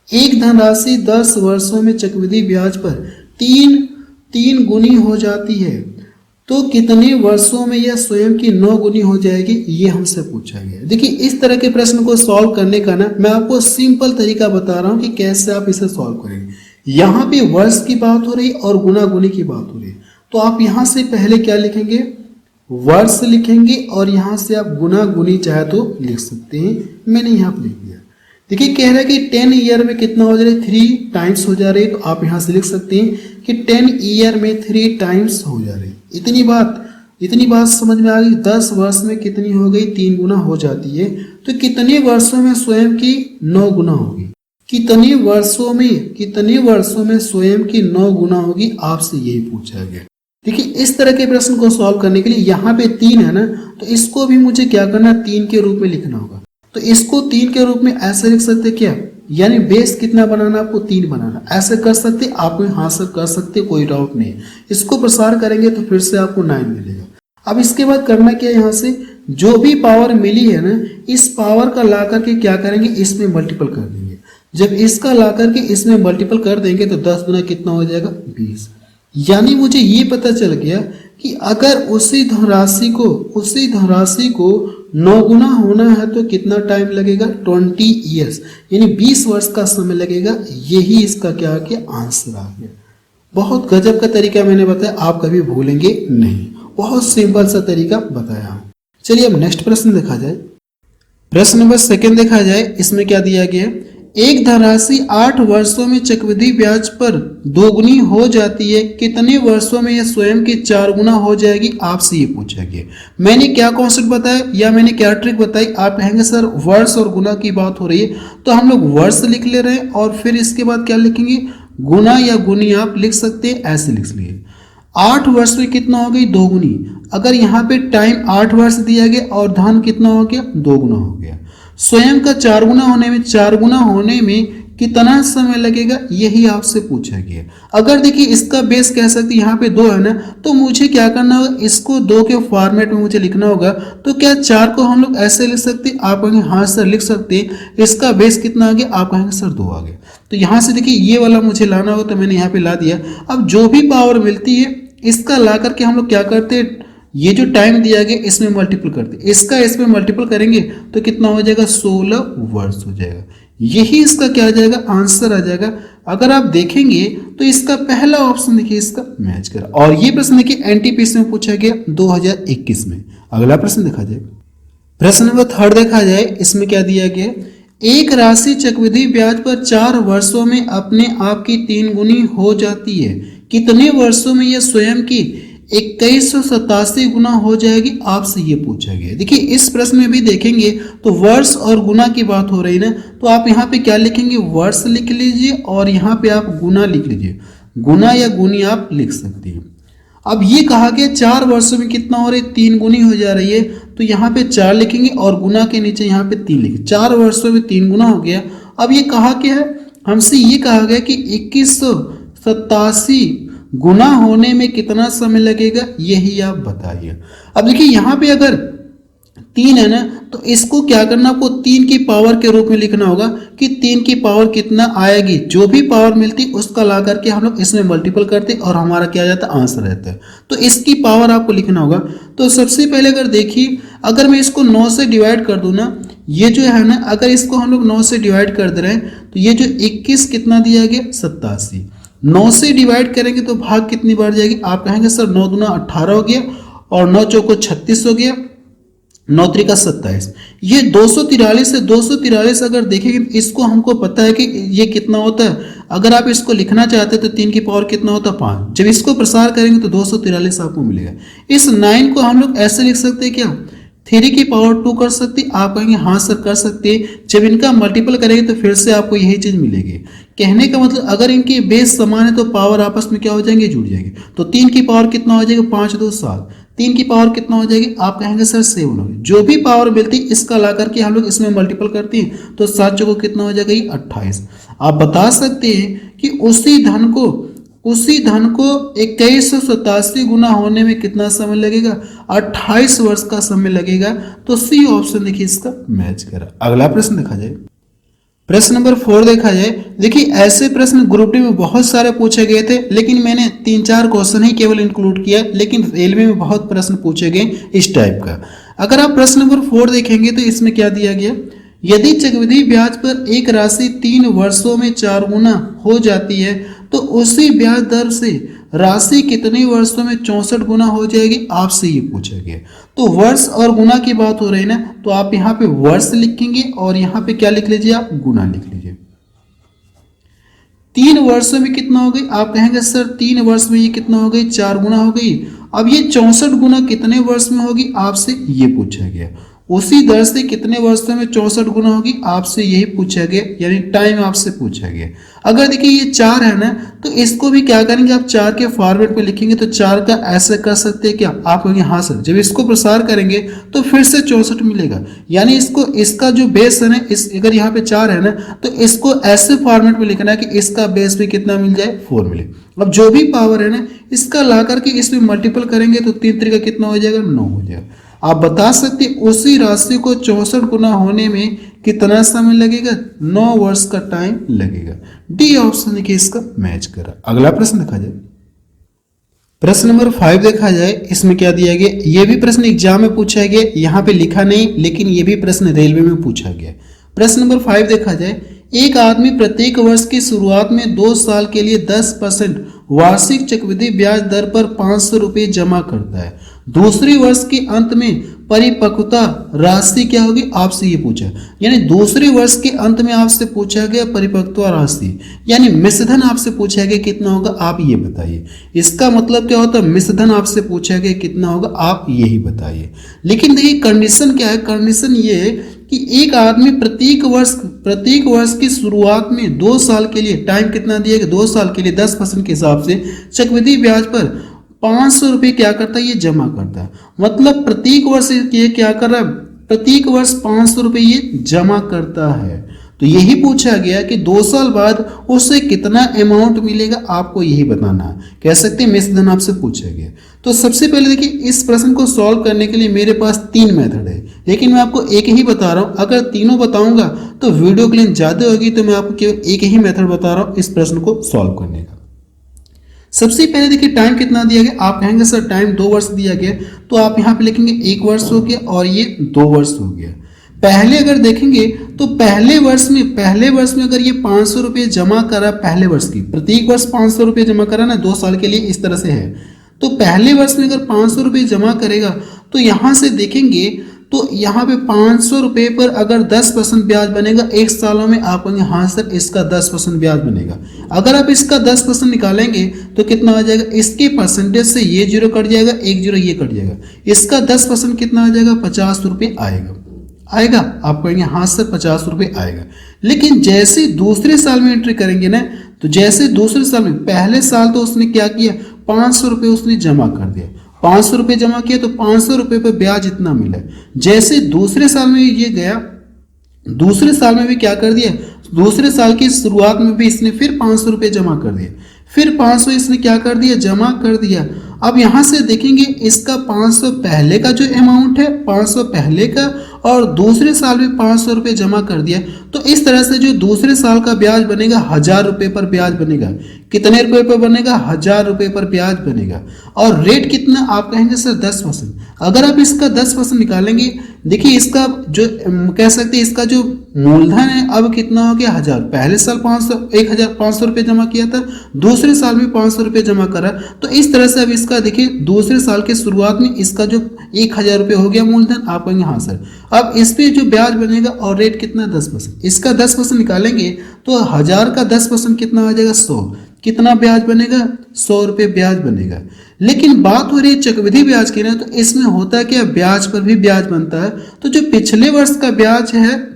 एक धनराशि 10 वर्षों में चक्रवृद्धि ब्याज पर तीन गुनी हो जाती है तो कितने वर्षों में यह स्वयं की 9 गुनी हो जाएगी, ये हमसे पूछा गया। देखिए इस तरह के प्रश्न को सॉल्व करने का ना मैं आपको सिंपल तरीका बता रहा हूं कि कैसे आप इसे सॉल्व करेंगे। यहाँ पे वर्ष की बात हो रही और गुना गुनी की बात हो रही, तो आप यहाँ से पहले क्या लिखेंगे, वर्ष लिखेंगे, और यहाँ से आप गुना गुनी चाहे तो लिख सकते हैं। मैंने यहाँ पे लिख दिया। देखिए कह रहा है कि 10 ईयर में कितना हो जा रहा है, 3 टाइम्स हो जा रही है, तो आप यहाँ से लिख सकते हैं कि 10 ईयर में 3 टाइम्स हो जा रही है। इतनी बात समझ में आ गई। 10 वर्ष में कितनी हो गई, 3 गुना हो जाती है, तो कितने वर्षों में स्वयं की 9 गुना होगी, कितने वर्षों में स्वयं की 9 गुना होगी, आपसे यही पूछा गया। देखिए इस तरह के प्रश्न को सॉल्व करने के लिए यहाँ पे 3 है ना, तो इसको भी मुझे क्या करना, 3 के रूप में लिखना होगा। तो इसको 3 के रूप में ऐसे लिख सकते क्या, यानी बेस कितना बनाना, आपको 3 बनाना, ऐसे कर सकते आप, हाँ सर कर सकते, कोई डाउट नहीं। इसको प्रसार करेंगे तो फिर से आपको 9 मिलेगा। अब इसके बाद करना क्या है, यहाँ से जो भी पावर मिली है ना, इस पावर का ला करके क्या करेंगे, इसमें मल्टीपल कर देंगे। जब इसका ला करके इसमें मल्टीपल कर देंगे तो 10 गुना कितना हो जाएगा, 20। यानी मुझे ये पता चल गया कि अगर उसी धनराशि को 9 गुना होना है तो कितना टाइम लगेगा, 20 ईयर्स, यानी 20 वर्ष का समय लगेगा। यही इसका क्या आ गया, आंसर आ गया। बहुत गजब का तरीका मैंने बताया, आप कभी भूलेंगे नहीं, बहुत सिंपल सा तरीका बताया हूं। चलिए अब नेक्स्ट प्रश्न देखा जाए। प्रश्न नंबर 2 देखा जाए, इसमें क्या दिया गया, एक धनराशि 8 वर्षों में चक्रवृद्धि ब्याज पर 2 गुनी हो जाती है, कितने वर्षों में यह स्वयं की 4 गुना हो जाएगी, आपसे ये पूछा गया। मैंने क्या कॉन्सेप्ट बताया या मैंने क्या ट्रिक बताई, आप कहेंगे सर वर्ष और गुना की बात हो रही है, तो हम लोग वर्ष लिख ले रहे हैं और फिर इसके बाद क्या लिखेंगे, गुना या गुनी आप लिख सकते हैं, ऐसे लिख लिए। 8 वर्ष में कितना हो गई, 2 गुनी। अगर यहाँ पे टाइम 8 वर्ष दिया गया और धन कितना हो गया, 2 गुना हो गया। स्वयं का 4 गुना होने में कितना समय लगेगा, यही आपसे पूछा गया। अगर देखिए इसका बेस कह सकते यहाँ पे 2 है ना, तो मुझे क्या करना होगा, इसको 2 के फॉर्मेट में मुझे लिखना होगा। तो क्या 4 को हम लोग ऐसे लिख सकते हैं, आप कहेंगे हाँ सर लिख सकते हैं। इसका बेस कितना आ गया, आप कहेंगे सर 2 आ गया। तो यहाँ से देखिए ये वाला मुझे लाना होगा, तो मैंने यहाँ पे ला दिया। अब जो भी पावर मिलती है इसका ला करके हम लोग क्या करते हैं, ये जो टाइम दिया गया इसमें मल्टीपल करते, इसका इसमें मल्टीपल करेंगे तो कितना हो जाएगा, 16 वर्ष हो जाएगा। यही इसका क्या आ जाएगा, आंसर आ जाएगा। अगर आप देखेंगे तो इसका पहला ऑप्शन देखिए इसका मैच करा। और ये प्रश्न देखिए एनटीपीसी में पूछा गया 2021 में। अगला प्रश्न देखा जाए, प्रश्न नंबर 3 देखा जाए, इसमें क्या दिया गया, एक राशि चक्रवृद्धि ब्याज पर 4 वर्षों में अपने आप की 3 गुनी हो जाती है, कितने वर्षों में यह स्वयं की 2187 गुना हो जाएगी, आपसे ये पूछा गया। देखिए इस प्रश्न में भी देखेंगे तो वर्ष और गुना की बात हो रही ना, तो आप यहाँ पे क्या लिखेंगे, वर्ष लिख लीजिए और यहाँ पे आप गुना लिख लीजिए। गुना या गुनी आप लिख सकते हैं। अब ये कहा गया 4 वर्षों में कितना हो रही है, 3 गुनी हो जा रही है, तो यहाँ पे 4 लिखेंगे और गुना के नीचे यहाँ पे 3 लिखेंगे। 4 वर्षों में 3 गुना हो गया। अब ये कहा क्या है, हमसे ये कहा गया कि 2187 गुना होने में कितना समय लगेगा, यही आप बताइए। अब देखिए यहाँ पे अगर 3 है ना, तो इसको क्या करना, आपको 3 की पावर के रूप में लिखना होगा कि 3 की पावर कितना आएगी, जो भी पावर मिलती उसका ला करके हम लोग इसमें मल्टीपल करते और हमारा क्या आ जाता है, आंसर रहता है। तो इसकी पावर आपको लिखना होगा। तो सबसे पहले अगर देखिए, अगर मैं इसको 9 से डिवाइड कर दूं ना, ये जो है ना, अगर इसको हम लोग 9 से डिवाइड कर दे रहे हैं तो ये जो 21 कितना दिया गया 87। 9 से डिवाइड करेंगे तो भाग कितनी बार जाएगी, आप कहेंगे सर 9 दूना 18 हो गया और 9 चौको 36 हो गया, 9 त्रिका 27। ये 243 है, 243 अगर देखेंगे तो इसको हमको पता है कि ये कितना होता है। अगर आप इसको लिखना चाहते हैं तो 3 की पावर कितना होता है 5। जब इसको प्रसार करेंगे तो 243 आपको मिलेगा। इस 9 को हम लोग ऐसे लिख सकते हैं क्या, 3 की पावर 2 कर सकते हैं। आप कहेंगे हाँ सर कर सकते हैं। जब इनका मल्टीपल करेंगे तो फिर से आपको यही चीज मिलेगी। कहने का मतलब अगर इनकी बेस समान है तो पावर आपस में क्या हो जाएंगे, जुड़ जाएंगे। तो 3 की पावर कितना हो जाएगा 5 2 7। 3 की पावर कितना हो जाएगी, आप कहेंगे सर 7 होगी। जो भी पावर मिलती है इसका ला करके हम लोग इसमें मल्टीपल करते हैं तो 7 चौको कितना हो जाएगा, ये 28। आप बता सकते हैं कि उसी धन को 2187 गुना होने में कितना समय लगेगा, 28 वर्ष का समय लगेगा। तो सी ऑप्शन देखिए इसका मैच करा। अगला प्रश्न देखा जाए, प्रश्न नंबर 4 देखा जाए। देखिए ऐसे प्रश्न ग्रुप डी में बहुत सारे पूछे गए थे, लेकिन मैंने 3-4 क्वेश्चन ही केवल इंक्लूड किया, लेकिन रेलवे में बहुत प्रश्न पूछे गए इस टाइप का। अगर आप प्रश्न नंबर 4 देखेंगे तो इसमें क्या दिया गया, यदि चक्रवृद्धि ब्याज पर एक राशि 3 वर्षों में 4 गुना हो जाती है तो उसी ब्याज दर से राशि कितने वर्षों में 64 गुना हो जाएगी, आपसे ये पूछा गया। तो वर्ष और गुना की बात हो रही है ना, तो आप यहाँ पे वर्ष लिखेंगे और यहाँ पे क्या लिख लीजिए, आप गुना लिख लीजिए। 3 वर्षों में कितना हो गई, आप कहेंगे सर 3 वर्ष में ये कितना हो गई, 4 गुना हो गई। अब ये 64 गुना कितने वर्ष में होगी, आपसे ये पूछा गया। उसी दर से कितने वर्षों में 64 गुना होगी, आपसे यही पूछा गया, यानी टाइम आपसे पूछा गया। अगर देखिए ये 4 है ना, तो इसको भी क्या करेंगे, आप 4 के फॉर्मेट में लिखेंगे तो 4 का ऐसे कर सकते हैं क्या, आप कहेंगे हाँ सर। जब इसको प्रसार करेंगे तो फिर से 64 मिलेगा, यानी इसको इसका जो बेस है ना, इस अगर यहाँ पे 4 है ना तो इसको ऐसे फॉर्मेट में लिखना है कि इसका बेस भी कितना मिल जाए, 4 मिले। अब जो भी पावर है ना इसका ला करके इसमें मल्टीपल करेंगे तो 3 तरीका कितना हो जाएगा, 9 हो जाएगा। आप बता सकते उसी राशि को 64 गुना होने में कितना समय लगेगा, 9 वर्ष का टाइम लगेगा। डी ऑप्शन देखिए इसका मैच करा। अगला प्रश्न देखा जाए, प्रश्न नंबर 5 देखा जाए। इसमें क्या दिया गया, ये भी प्रश्न एग्जाम में पूछा गया, यहाँ पे लिखा नहीं, लेकिन ये भी प्रश्न रेलवे में पूछा गया। प्रश्न नंबर 5 देखा जाए, एक आदमी प्रत्येक वर्ष की शुरुआत में 2 साल के लिए 10% वार्षिक चक्रवृद्धि ब्याज दर पर 500 रुपये जमा करता है। दूसरे वर्ष के अंत में परिपक्वता राशि क्या होगी, आपसे ये पूछा। यानी दूसरे वर्ष के अंत में आपसे पूछा गया परिपक्वता राशि, यानी मिश्रधन आपसे पूछा गया कितना होगा, आप ये बताइए। इसका मतलब क्या होता है, मिश्रधन आपसे पूछा गया कितना होगा, आप यही बताइए। लेकिन देखिए कंडीशन क्या है, कंडीशन ये है कि एक आदमी प्रत्येक वर्ष की शुरुआत में 2 साल के लिए टाइम कितना दिया गया, 2 साल के लिए 10% के हिसाब से चक्रवृद्धि ब्याज पर 500 रुपये क्या करता है, ये जमा करता है। मतलब प्रत्येक वर्ष ये क्या कर रहा है, प्रत्येक वर्ष 500 रुपये ये जमा करता है। तो यही पूछा गया कि 2 साल बाद उससे कितना अमाउंट मिलेगा, आपको यही बताना है। कह सकते हैं मिश्रधन आपसे पूछा गया। तो सबसे पहले देखिए इस प्रश्न को सॉल्व करने के लिए मेरे पास 3 मेथड है, लेकिन मैं आपको एक ही बता रहा हूँ। अगर तीनों बताऊंगा तो वीडियो के लिए ज़्यादा होगी, तो मैं आपको केवल एक ही मेथड बता रहा हूँ इस प्रश्न को सॉल्व करने का। सबसे पहले देखिए टाइम कितना दिया गया, आप कहेंगे सर टाइम 2 वर्ष दिया गया, तो आप यहाँ पे लिखेंगे 1 वर्ष हो गया और ये 2 वर्ष हो गया। पहले अगर देखेंगे तो पहले वर्ष में अगर ये 500 रुपये जमा करा, पहले वर्ष की प्रत्येक वर्ष 500 रुपये जमा करा ना 2 साल के लिए, इस तरह से है। तो पहले वर्ष में अगर 500 रुपये जमा करेगा तो यहाँ से देखेंगे तो यहाँ पे 500 रुपये पर अगर 10% ब्याज बनेगा 1 सालों में, आप कहेंगे हाँ सर इसका 10% ब्याज बनेगा। अगर आप इसका 10% निकालेंगे तो कितना आ जाएगा, इसके परसेंटेज से ये 0 कट जाएगा, 1 0 ये कट जाएगा। इसका 10% कितना आ जाएगा, 50 रुपये आएगा। आप कहेंगे हाँ सर 50 रुपये आएगा। लेकिन जैसे दूसरे साल में एंट्री करेंगे ना, तो जैसे दूसरे साल में, पहले साल तो उसने क्या किया, 500 रुपये उसने जमा कर दिया, 500 रुपये जमा किया तो 500 रुपये पर ब्याज इतना मिला। जैसे दूसरे साल में ये गया, दूसरे साल में भी क्या कर दिया, दूसरे साल की शुरुआत में भी इसने फिर 500 रुपये जमा कर दिया, फिर 500 इसने क्या कर दिया, जमा कर दिया। अब यहाँ से देखेंगे इसका 500 पहले का जो अमाउंट है, 500 पहले का और दूसरे साल भी 500 रुपये जमा कर दिया, तो इस तरह से जो दूसरे साल का ब्याज बनेगा 1000 रुपये पर ब्याज बनेगा। कितने रुपए पर बनेगा? 1000 रुपये पर ब्याज बनेगा। और रेट कितना? आप कहेंगे सर 10%। अगर आप इसका 10% निकालेंगे, देखिए इसका जो कह सकते हैं इसका जो मूलधन है अब कितना हो गया? 1000। पहले साल 1500 रुपये जमा किया था, दूसरे साल भी 500 रुपये जमा करा, तो इस तरह से अब इसका देखिए दूसरे साल के शुरुआत में इसका जो 1000 रुपये हो गया मूलधन। आप कहेंगे हाँ सर। अब इस पे जो ब्याज बनेगा और रेट कितना? 10%। इसका 10% निकालेंगे तो 1000 का 10% कितना आ जाएगा? 100। कितना ब्याज बनेगा? 100 रुपये ब्याज बनेगा। लेकिन बात हो रही है चक्रवृद्धि ब्याज की ना, तो इसमें होता है क्या? ब्याज पर भी ब्याज बनता है। तो जो पिछले वर्ष का ब्याज है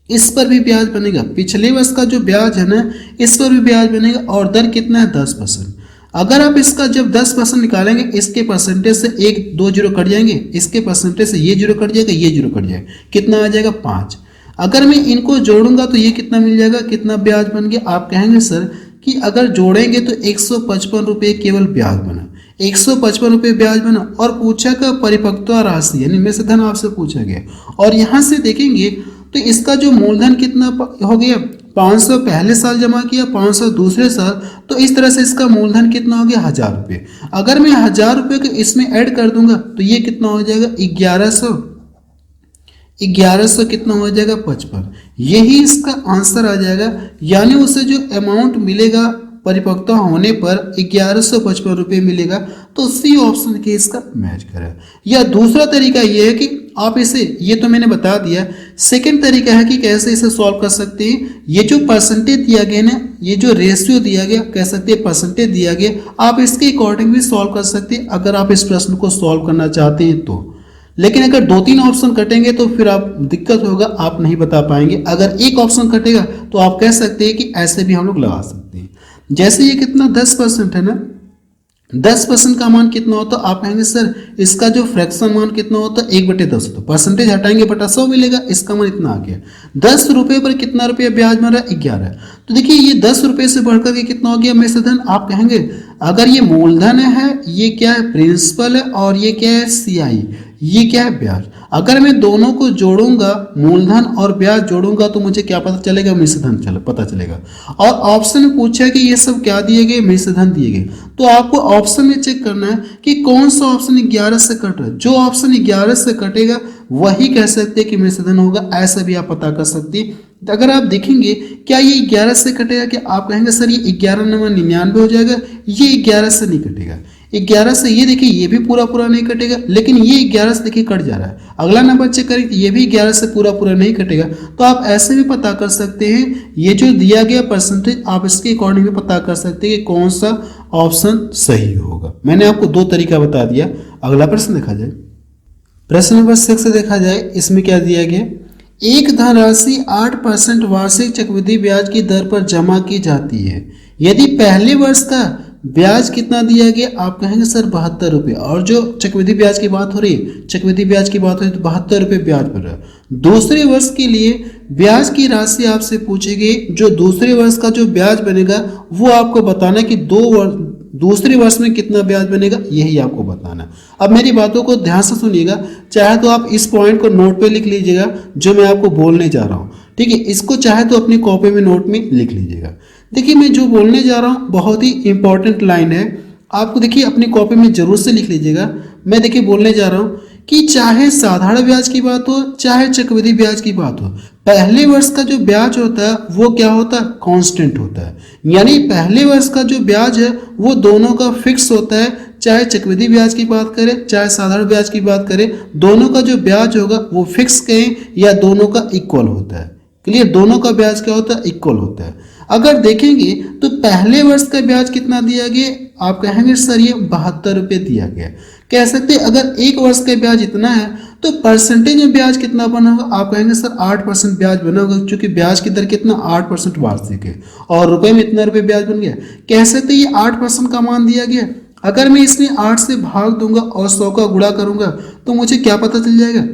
इस पर भी ब्याज बनेगा। पिछले वर्ष का जो ब्याज है ना इस पर भी ब्याज बनेगा। और दर कितना है? 10%। अगर आप इसका जब 10% निकालेंगे, इसके परसेंटेज से 1 2 जीरो कट जाएंगे, इसके परसेंटेज से ये जीरो कट जाएगा, ये जीरो कट जाएगा, कितना आ जाएगा? 5। अगर मैं इनको जोड़ूंगा तो ये कितना मिल जाएगा? कितना ब्याज बन गया? आप कहेंगे सर कि अगर जोड़ेंगे तो 155 रुपये केवल ब्याज बना, 155 रुपये ब्याज बना। और पूछा का परिपक्वता राशि यानी में से धन आपसे पूछा गया। और यहाँ से देखेंगे तो इसका जो मूलधन कितना हो गया? 500 पहले साल जमा किया, 500 दूसरे साल, तो इस तरह से इसका मूलधन कितना हो गया? 1000 रुपये। अगर मैं 1000 रुपये को इसमें ऐड कर दूंगा तो ये कितना हो जाएगा? 1100 कितना हो जाएगा? 55। यही इसका आंसर आ जाएगा। यानी उसे जो अमाउंट मिलेगा परिपक्वता होने पर 1155 रुपये मिलेगा। तो सी ऑप्शन के इसका मैच करें। या दूसरा तरीका ये है कि आप इसे, ये तो मैंने बता दिया, सेकंड तरीका है कि कैसे इसे सॉल्व कर सकते हैं। ये जो परसेंटेज दिया गया ना, ये जो रेशियो दिया गया, कह सकते हैं परसेंटेज दिया गया, आप इसके अकॉर्डिंग भी सॉल्व कर सकते हैं अगर आप इस प्रश्न को सॉल्व करना चाहते हैं तो। लेकिन अगर 2-3 ऑप्शन कटेंगे तो फिर आप दिक्कत होगा, आप नहीं बता पाएंगे। अगर एक ऑप्शन कटेगा तो आप कह सकते हैं कि ऐसे भी हम लोग लगा सकते हैं। जैसे ये कितना 10% है ना, 10% का मान कितना होता है? आप कहेंगे सर इसका जो फ्रैक्शन मान कितना होता है? 1/10 होता है। परसेंटेज हटाएंगे बटा 100 मिलेगा, इसका मान इतना आ गया। 10 रुपये पर कितना रुपया ब्याज बन रहा है? 11। तो देखिए ये 10 रुपये से बढ़कर के कितना हो गया में से धन? आप कहेंगे अगर ये मूलधन है, ये क्या है? प्रिंसिपल है, और ये क्या है? CI, ये क्या है? ब्याज। अगर मैं दोनों को जोड़ूंगा, मूलधन और ब्याज जोड़ूंगा, तो मुझे क्या पता चलेगा? मिश्र धन पता चलेगा। और ऑप्शन में पूछा है कि ये सब क्या दिए गए? मिश्र धन दिए गए। तो आपको ऑप्शन में चेक करना है कि कौन सा ऑप्शन 11 से कट रहा है। जो ऑप्शन 11 से कटेगा वही कह सकते हैं कि मिश्र धन होगा, ऐसा भी आप पता कर सकते हैं। तो अगर आप देखेंगे क्या ये 11 से कटेगा, क्या आप कहेंगे सर ये 11 नंबर 99 हो जाएगा? ये 11 से नहीं कटेगा। 11 से ये देखिए ये भी पूरा नहीं कटेगा, लेकिन ये 11 से देखिए कट जा रहा है। अगला नंबर चेक करें, ये भी 11 से पूरा नहीं कटेगा। तो आप ऐसे भी पता कर सकते हैं, ये जो दिया गया परसेंटेज आप इसके अकॉर्डिंग भी पता कर सकते हैं कि कौन सा ऑप्शन सही होगा। मैंने आपको 2 तरीका बता दिया। अगला प्रश्न देखा जाए। प्रश्न नंबर 6 से देखा जाए, इसमें क्या दिया गया? एक धनराशि 8% वार्षिक चक्रवृद्धि ब्याज की दर पर जमा की जाती है। यदि पहले वर्ष का ब्याज कितना दिया गया? आप कहेंगे सर 72 रुपये। और जो चक्रवृद्धि ब्याज की बात हो रही है, चक्रवृद्धि ब्याज की बात हो रही है तो 72 रुपये ब्याज बढ़ रहा है। दूसरे वर्ष के लिए ब्याज की राशि आपसे पूछेगी। जो दूसरे वर्ष का जो ब्याज बनेगा वो आपको बताना कि दूसरे वर्ष में कितना ब्याज बनेगा, यही आपको बताना। अब मेरी बातों को ध्यान से सुनिएगा। चाहे तो आप इस पॉइंट को नोट पे लिख लीजिएगा जो मैं आपको बोलने जा रहा हूँ, ठीक है। इसको चाहे तो अपनी कॉपी में नोट में लिख लीजिएगा। देखिए मैं जो बोलने जा रहा हूँ बहुत ही इंपॉर्टेंट लाइन है, आपको देखिए अपनी कॉपी में जरूर से लिख लीजिएगा। मैं देखिए बोलने जा रहा हूँ कि चाहे साधारण ब्याज की बात हो चाहे चक्रवृद्धि ब्याज की बात हो, पहले वर्ष का जो ब्याज होता है वो क्या होता है? कांस्टेंट होता है। यानी पहले वर्ष का जो ब्याज है वो दोनों का फिक्स होता है। चाहे चक्रवृद्धि ब्याज की बात करें चाहे साधारण ब्याज की बात करें, दोनों का जो ब्याज होगा वो फिक्स कहें या दोनों का इक्वल होता है। क्लियर? दोनों का ब्याज क्या होता है? इक्वल होता है। अगर देखेंगे तो पहले वर्ष का ब्याज कितना दिया गया? आप कहेंगे सर ये 72 रुपये दिया गया। कह सकते हैं अगर एक वर्ष का ब्याज इतना है तो परसेंटेज में ब्याज कितना बना होगा? आप कहेंगे सर 8% ब्याज बना होगा, क्योंकि ब्याज की दर कितना? 8% वार्षिक है। और रुपए में इतना रुपये ब्याज बन गया। कह सकते ये 8% का मान दिया गया। अगर मैं इसमें 8 से भाग दूंगा और 100 का गुणा करूंगा तो मुझे क्या पता चल जाएगा?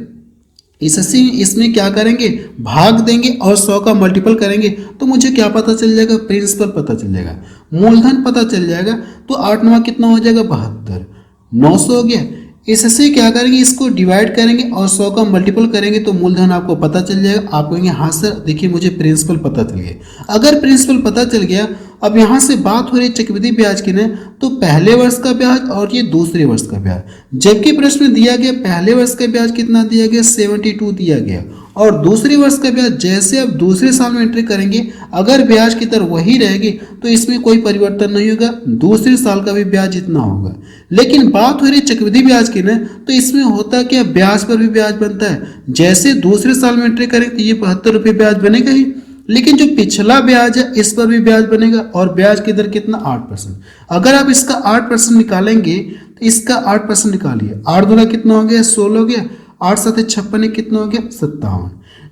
इसमें क्या करेंगे? भाग देंगे और 100 का मल्टीपल करेंगे तो मुझे क्या पता चल जाएगा? प्रिंसिपल पता चल जाएगा, मूलधन पता चल जाएगा। तो 8 9 कितना हो जाएगा? 72। 900 हो गया। इससे क्या करेंगे, इसको डिवाइड करेंगे और 100 का मल्टीपल करेंगे तो मूलधन आपको पता चल जाएगा। आप कहेंगे हाँ सर देखिए मुझे प्रिंसिपल पता चल गया। अगर प्रिंसिपल पता चल गया, अब यहाँ से बात हो रही है चक्रवृद्धि ब्याज की ना, तो पहले वर्ष का ब्याज और ये दूसरे वर्ष का ब्याज। जबकि प्रश्न में दिया गया पहले वर्ष का ब्याज कितना दिया गया, 72 दिया गया, और दूसरे वर्ष का ब्याज जैसे आप दूसरे साल में एंट्री करेंगे अगर ब्याज की दर वही रहेगी तो इसमें कोई परिवर्तन नहीं होगा, दूसरे साल का भी ब्याज इतना होगा। लेकिन बात हो रही चक्रवृद्धि ब्याज की ना, तो इसमें होता क्या, ब्याज पर भी ब्याज बनता है। जैसे दूसरे साल में एंट्री करेंगे तो ये 72 रुपये ब्याज बनेगा ही, लेकिन जो पिछला ब्याज है इस पर भी ब्याज बनेगा, और ब्याज की दर कितना, 8%। अगर आप इसका 8% निकालेंगे तो इसका 8% निकालिए, 8 दूना कितना हो गया, 16 हो गया, 8 7 56 कितना हो गया, 57।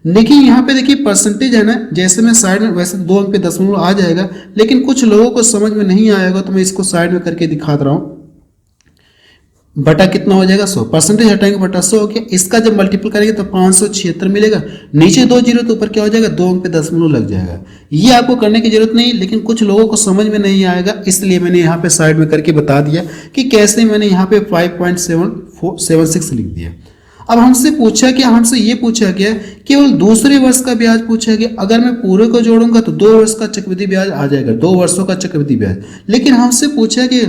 लेकिन यहाँ पे देखिए परसेंटेज है ना, जैसे मैं साइड में, वैसे 2 अंक पे दशमलव आ जाएगा, लेकिन कुछ लोगों को समझ में नहीं आएगा तो मैं इसको साइड में करके दिखा रहा हूँ। बटा कितना हो जाएगा, 100, परसेंटेज हटाएंगे बटा 100 हो गया। इसका जब मल्टीपल करेंगे तो 576 मिलेगा, नीचे 2 जीरो तो ऊपर क्या हो जाएगा, 2 अंक पे दशमलव लग जाएगा। ये आपको करने की जरूरत नहीं, लेकिन कुछ लोगों को समझ में नहीं आएगा, इसलिए मैंने यहाँ पे साइड में करके बता दिया कि कैसे मैंने यहाँ पे 5.76 लिख दिया। अब हमसे पूछा क्या, हमसे ये पूछा गया केवल दूसरे वर्ष का ब्याज पूछा गया। अगर मैं पूरे को जोड़ूंगा तो 2 वर्ष का चक्रवृद्धि ब्याज आ जाएगा, 2 वर्षों का चक्रवृद्धि ब्याज। लेकिन हमसे पूछा कि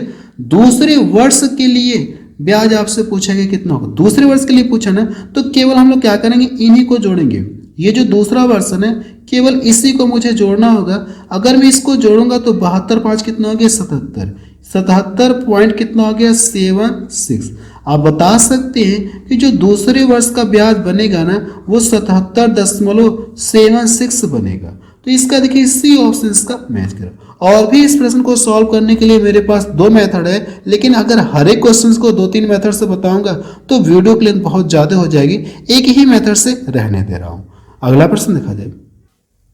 दूसरे वर्ष के लिए ब्याज आपसे पूछा गया कितना होगा, दूसरे वर्ष के लिए पूछा ना, तो केवल हम लोग क्या करेंगे, इन्हीं को जोड़ेंगे। ये जो दूसरा वर्ष है केवल इसी को मुझे जोड़ना होगा। अगर मैं इसको जोड़ूंगा तो 72 5 कितना हो गया, 77, 77 पॉइंट कितना हो गया, 76। आप बता सकते हैं कि जो दूसरे वर्ष का ब्याज बनेगा ना वो 77.76 बनेगा। तो इसका देखिए सी ऑप्शन इसका मैच करो। और भी इस प्रश्न को सॉल्व करने के लिए मेरे पास 2 मेथड है, लेकिन अगर हर एक क्वेश्चन को 2-3 मेथड से बताऊंगा तो वीडियो की लेंथ बहुत ज्यादा हो जाएगी, एक ही मेथड से रहने दे रहा हूं। अगला प्रश्न देखा जाए,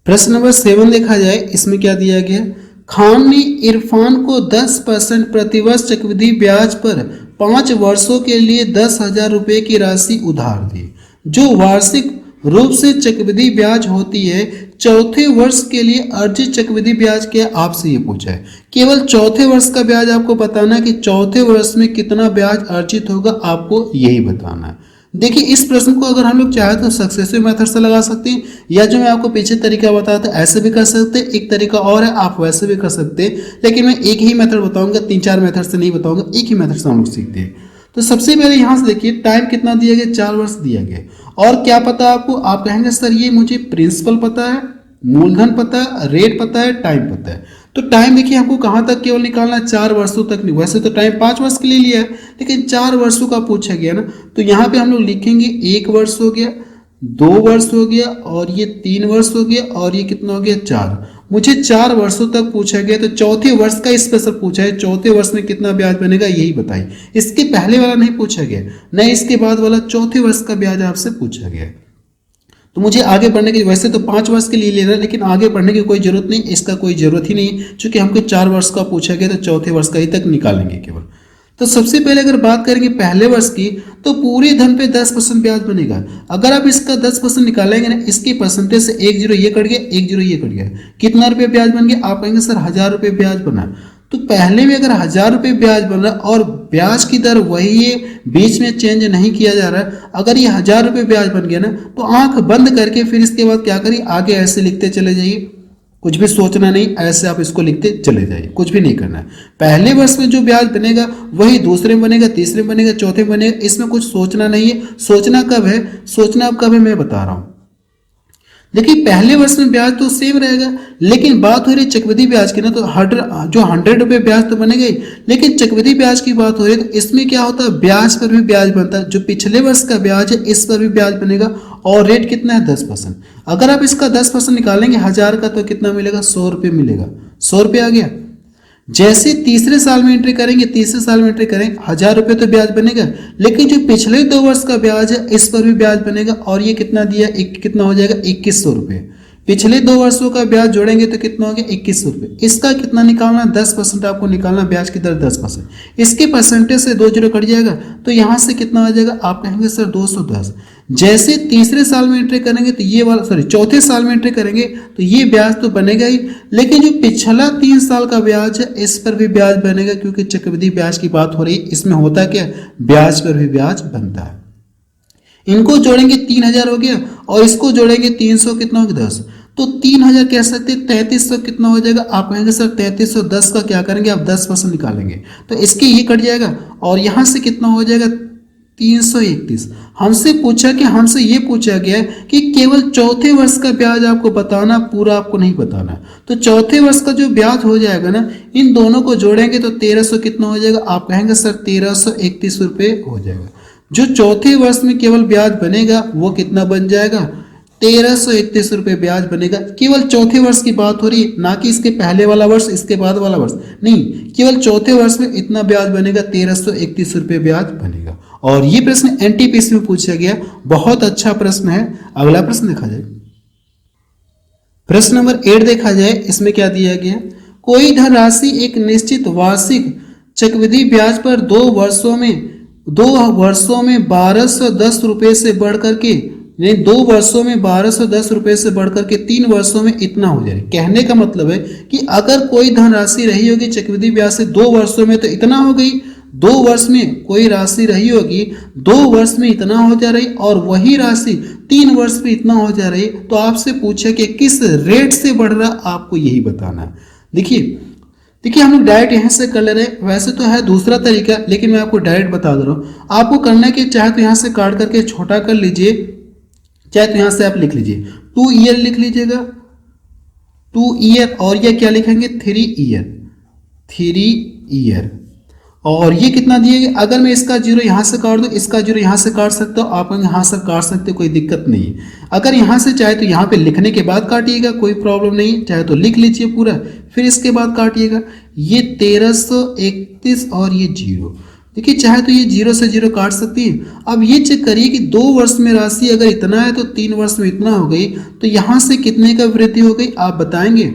प्रश्न नंबर 7 देखा जाए। इसमें क्या दिया गया, खान ने इरफान को 10% प्रतिवर्ष चक्रवृद्धि ब्याज पर 5 वर्षों के लिए 10,000 रुपये की राशि उधार दी, जो वार्षिक रूप से चक्रवृद्धि ब्याज होती है। चौथे वर्ष के लिए अर्जित चक्रवृद्धि ब्याज क्या, आपसे ये पूछा है। केवल चौथे वर्ष का ब्याज आपको बताना है कि चौथे वर्ष में कितना ब्याज अर्जित होगा, आपको यही बताना है। देखिए इस प्रश्न को अगर हम लोग चाहे तो सक्सेसिव मेथड से लगा सकते हैं, या जो मैं आपको पीछे तरीका बताया था ऐसे भी कर सकते हैं। एक तरीका और है, आप वैसे भी कर सकते हैं, लेकिन मैं एक ही मेथड बताऊंगा, 3-4 मेथड से नहीं बताऊंगा, एक ही मेथड से हम लोग सीखते हैं। तो सबसे पहले यहाँ से देखिए टाइम कितना दिया गया, 4 वर्ष दिया गया। और क्या पता आपको, आप कहेंगे सर ये मुझे प्रिंसिपल पता है, मूलधन पता है, रेट पता है, टाइम पता है। तो टाइम देखिए हमको कहाँ तक केवल निकालना है, 4 वर्षों तक नहीं। वैसे तो टाइम 5 वर्ष के लिए लिया है, लेकिन 4 वर्षों का पूछा गया ना, तो यहाँ पे हम लोग लिखेंगे 1 वर्ष हो गया, 2 वर्ष हो गया, और ये 3 वर्ष हो गया, और ये कितना हो गया, 4। मुझे 4 वर्षों तक पूछा गया, तो चौथे वर्ष का स्पेशल पूछा है, चौथे वर्ष में कितना ब्याज बनेगा यही बताइए। इसके पहले वाला नहीं पूछा गया, न इसके बाद वाला, चौथे वर्ष का ब्याज आपसे पूछा गया। तो मुझे आगे बढ़ने की, वैसे तो 5 वर्ष के लिए ले रहा है, लेकिन आगे बढ़ने की कोई जरूरत नहीं, इसका कोई जरूरत ही नहीं, क्योंकि हमको 4 वर्ष का पूछा गया, तो चौथे वर्ष का ही तक निकालेंगे केवल। तो सबसे पहले अगर बात करेंगे पहले वर्ष की, तो पूरे धन पे 10% ब्याज बनेगा। अगर आप इसका 10% निकालेंगे ना, इसकी परसेंटेज से 1 जीरो ये कट गया, 1 जीरो ये कट गया, कितना रुपये ब्याज बन गया, आप कहेंगे सर 1000 रुपये ब्याज बना। तो पहले में अगर 1000 रुपये ब्याज बन रहा है और ब्याज की दर वही है, बीच में चेंज नहीं किया जा रहा है, अगर ये 1000 रुपये ब्याज बन गया ना, तो आंख बंद करके फिर इसके बाद क्या करिए, आगे ऐसे लिखते चले जाइए, कुछ भी सोचना नहीं, ऐसे आप इसको लिखते चले जाइए, कुछ भी नहीं करना है। पहले वर्ष में जो ब्याज बनेगा वही दूसरे में बनेगा, तीसरे में बनेगा, चौथे में बनेगा, इसमें कुछ सोचना नहीं है। सोचना कब है, सोचना अब कब है मैं बता रहा हूं। देखिए पहले वर्ष में ब्याज तो सेम रहेगा, लेकिन बात हो रही चक्रवृद्धि ब्याज की ना, तो 100 रुपये ब्याज तो बनेगा ही, लेकिन चक्रवृद्धि ब्याज की बात हो रही है तो इसमें क्या होता है, ब्याज पर भी ब्याज बनता है। जो पिछले वर्ष का ब्याज है इस पर भी ब्याज बनेगा, और रेट कितना है, 10%। अगर आप इसका 10% निकालेंगे 1000 का, तो कितना मिलेगा, 100 रुपये मिलेगा, 100 रुपये आ गया। जैसे तीसरे साल में एंट्री करेंगे, तीसरे साल में एंट्री करेंगे, 1000 रुपये तो ब्याज बनेगा, लेकिन जो पिछले 2 वर्ष का ब्याज है इस पर भी ब्याज बनेगा, और ये कितना दिया, कितना हो जाएगा, 2100 रुपये। पिछले 2 वर्षों का ब्याज जोड़ेंगे तो कितना हो गया 21 रुपये। इसका कितना निकालना, 10% आपको निकालना, ब्याज की दर 10%। इसके परसेंटेज से 2 जीरो कट जाएगा तो यहाँ से कितना हो जाएगा, आप कहेंगे सर 210। जैसे तीसरे साल में एंट्री करेंगे तो ये वाला, सॉरी चौथे साल में एंट्री करेंगे तो ये ब्याज तो बनेगा ही, लेकिन जो पिछला 3 साल का ब्याज है इस पर भी ब्याज बनेगा, क्योंकि चक्रवृद्धि ब्याज की बात हो रही है। इसमें होता क्या, ब्याज पर भी ब्याज बनता है। इनको जोड़ेंगे 3000 हो गया और इसको जोड़ेंगे 300, कितना हो गया 10, तो 3000 कह सकते हैं 3300 कितना हो जाएगा, आप कहेंगे सर 3310 का क्या करेंगे, आप 10% निकालेंगे तो इसके ये कट जाएगा और यहाँ से कितना हो जाएगा 331। हमसे पूछा कि हमसे ये पूछा गया है कि केवल चौथे वर्ष का ब्याज आपको बताना, पूरा आपको नहीं बताना। तो चौथे वर्ष का जो ब्याज हो जाएगा ना, इन दोनों को जोड़ेंगे तो 1300 कितना हो जाएगा, आप कहेंगे सर 1331 रुपये हो जाएगा। जो चौथे वर्ष में केवल ब्याज बनेगा वो कितना बन जाएगा, 1331 रुपये ब्याज बनेगा। केवल चौथे वर्ष की बात हो रही है, ना कि इसके पहले वाला वर्ष इसके बाद वाला वर्ष नहीं, केवल चौथे वर्ष में इतना ब्याज बनेगा, 1331 रुपये ब्याज बनेगा। और ये प्रश्न एनटीपीसी में पूछा गया, बहुत अच्छा प्रश्न है। अगला प्रश्न देखा जाए, प्रश्न नंबर 8 देखा जाए, इसमें क्या दिया गया, कोई धनराशि एक निश्चित वार्षिक चक्रवृद्धि ब्याज पर 2 वर्षों में 1210 रुपये से बढ़कर के, नहीं 2 वर्षों में 1210 रुपये से बढ़कर के 3 वर्षों में इतना हो जाए। कहने का मतलब है कि अगर कोई धनराशि रही होगी चक्रवृद्धि ब्याज से 2 वर्षों में तो इतना हो गई, 2 वर्ष में कोई राशि रही होगी 2 वर्ष में इतना हो जा रही, और वही राशि 3 वर्ष में इतना हो जा रही, तो आपसे पूछे कि किस रेट से बढ़ रहा, आपको यही बताना है। देखिए हम लोग डायरेक्ट यहाँ से कर ले रहे हैं, वैसे तो है दूसरा तरीका, लेकिन मैं आपको डायरेक्ट बता दे रहा हूँ। आपको करना है कि चाहे तो यहाँ से काट करके छोटा कर लीजिए, चाहे तो यहाँ से आप लिख लीजिए 2 ईयर लिख लीजिएगा, 2 ईयर, और ये क्या लिखेंगे 3 ईयर। और ये कितना दिए, अगर मैं इसका जीरो यहाँ से काट दूँ, इसका जीरो यहाँ से काट सकते हो, आप यहाँ से काट सकते हो, कोई दिक्कत नहीं है। अगर यहाँ से चाहे तो यहाँ पे लिखने के बाद काटिएगा, कोई प्रॉब्लम नहीं, चाहे तो लिख लीजिए पूरा, फिर इसके बाद काटिएगा। ये 1331 और ये जीरो, देखिए चाहे तो ये 0 से 0 काट सकती है। अब ये चेक करिए कि 2 वर्ष में राशि अगर इतना है तो 3 वर्ष में इतना हो गई, तो यहाँ से कितने का वृद्धि हो गई आप बताएंगे।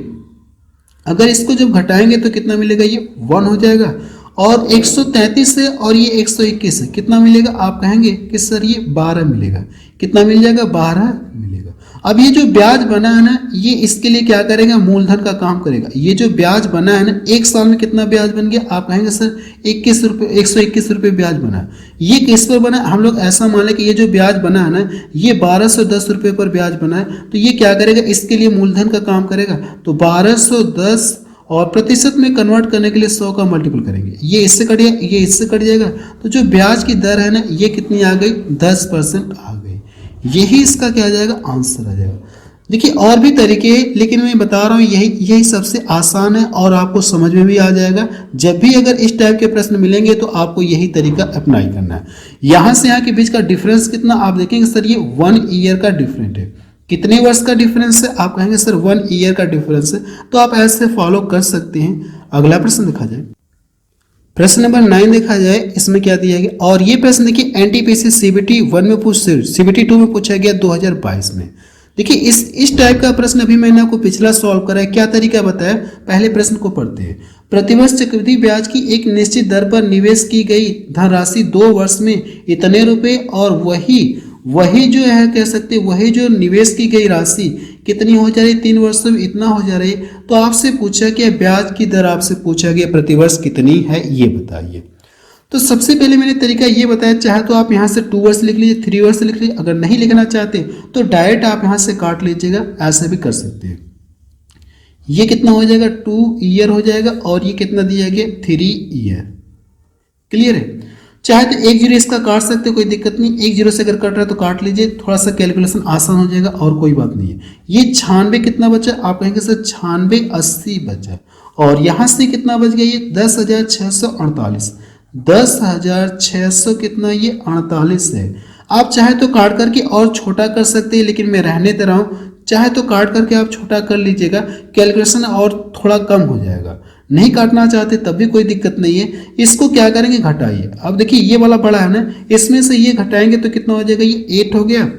अगर इसको जब घटाएंगे तो कितना मिलेगा, ये 1 हो जाएगा। और 133 है और ये 121 है, कितना मिलेगा, आप कहेंगे कि सर ये 12 मिलेगा। कितना मिल जाएगा, 12 मिलेगा। अब ये जो ब्याज बना है ना, ये इसके लिए क्या करेगा, मूलधन का काम करेगा। ये जो ब्याज बना है ना, 1 साल में कितना ब्याज बन गया, आप कहेंगे सर 121 रुपये ब्याज बना। ये किस पर बना, हम लोग ऐसा मान लें कि ये जो ब्याज बना है ना, ये 1210 रुपये पर ब्याज बना है, तो ये क्या करेगा, इसके लिए मूलधन का काम करेगा। तो 1210 और प्रतिशत में कन्वर्ट करने के लिए 100 का मल्टीपल करेंगे, ये इससे कट जाएगा, ये इससे कट जाएगा, तो जो ब्याज की दर है ना, ये कितनी आ गई, 10% आ गई। यही इसका क्या आ जाएगा, आंसर आ जाएगा। देखिए और भी तरीके हैं, लेकिन मैं बता रहा हूँ यही सबसे आसान है और आपको समझ में भी आ जाएगा। जब भी अगर इस टाइप के प्रश्न मिलेंगे तो आपको यही तरीका अप्लाई करना है। यहाँ से यहाँ के बीच का डिफरेंस कितना, आप देखेंगे सर ये 1 ईयर का डिफरेंट है। कितने वर्ष का डिफरेंस है, आप कहेंगे सर 1 ईयर का डिफरेंस है। तो आप ऐसे फॉलो कर सकते हैं। अगला प्रश्न देखा जाए, प्रश्न नंबर 9 देखा जाए, इसमें क्या दिया गया, और ये प्रश्न देखिए एनटीपीसी CBT 1 में CBT 2 में पूछा गया 2022 में। देखिए इस टाइप का प्रश्न अभी मैंने आपको पिछला सॉल्व करा है। क्या तरीका बताया, पहले प्रश्न को पढ़ते हैं। प्रतिवर्ष चक्रवृद्धि ब्याज की एक निश्चित दर पर निवेश की गई धनराशि 2 वर्ष में इतने रुपए, और वही जो है कह सकते, वही जो निवेश की गई राशि कितनी हो जा रही, 3 वर्षों में इतना हो जा रही। तो आपसे पूछा गया ब्याज की दर, आपसे पूछा गया प्रतिवर्ष कितनी है, ये बताइए। तो सबसे पहले मैंने तरीका ये बताया, चाहे तो आप यहाँ से 2 वर्ष लिख लीजिए, 3 वर्ष लिख लीजिए, अगर नहीं लिखना चाहते तो डायरेक्ट आप यहाँ से काट लीजिएगा, ऐसे भी कर सकते हैं। ये कितना हो जाएगा, 2 ईयर हो जाएगा, और ये कितना दिया गया, 3 ईयर। क्लियर है। चाहे तो 1 जीरो इसका काट सकते, कोई दिक्कत नहीं, 1 जीरो से अगर कट रहा है तो काट लीजिए, थोड़ा सा कैलकुलेशन आसान हो जाएगा और कोई बात नहीं है। ये 96 कितना बचा, आप कहेंगे सर 96 80 बचा, और यहाँ से कितना बच गया, ये 10,648, 10,600 कितना, ये 48 है। आप चाहे तो काट करके और छोटा कर सकते हैं, लेकिन मैं रहने दे रहा हूँ। चाहे तो काट करके आप छोटा कर लीजिएगा, कैलकुलेशन और थोड़ा कम हो जाएगा। नहीं काटना चाहते तब भी कोई दिक्कत नहीं है। इसको क्या करेंगे, घटाइए। अब देखिए ये वाला बड़ा है ना, इसमें से ये घटाएंगे तो कितना हो जाएगा, ये 8 हो गया,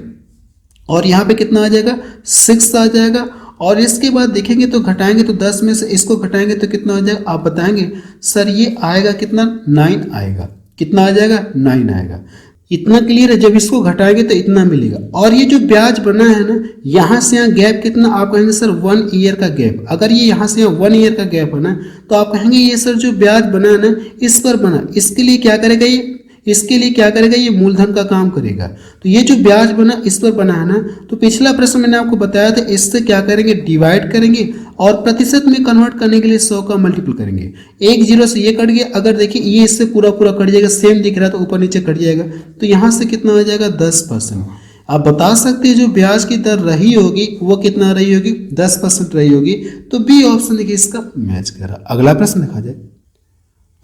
और यहाँ पे कितना आ जाएगा, 6 आ जाएगा, और इसके बाद देखेंगे तो घटाएंगे तो 10 में से इसको घटाएंगे तो कितना हो जाएगा, आप बताएंगे सर ये आएगा कितना, 9 आएगा। कितना आ जाएगा, 9 आएगा। इतना क्लियर है, जब इसको घटाएंगे तो इतना मिलेगा। और ये जो ब्याज बना है ना, यहाँ से यहाँ गैप कितना, आप कहेंगे सर 1 ईयर का गैप। अगर ये यहाँ से यहाँ 1 ईयर का गैप है ना, तो आप कहेंगे ये सर जो ब्याज बना है ना इस पर बना, इसके लिए क्या करेगा ये, इसके लिए क्या करेगा, ये मूलधन का काम करेगा। तो ये जो ब्याज बना इस पर बना है ना, तो पिछला प्रश्न मैंने आपको बताया था, इससे क्या करेंगे, डिवाइड करेंगे और प्रतिशत में कन्वर्ट करने के लिए 100 का मल्टीपल करेंगे। एक जीरो से ये कट गया, अगर देखिए ये इससे पूरा पूरा कट जाएगा, सेम दिख रहा है तो ऊपर नीचे कट जाएगा, तो यहाँ से कितना हो जाएगा, 10%। आप बता सकते हैं जो ब्याज की दर रही होगी वो कितना रही होगी, 10% रही होगी। तो बी ऑप्शन देखिए इसका मैच कर रहा। अगला प्रश्न देखा जाए,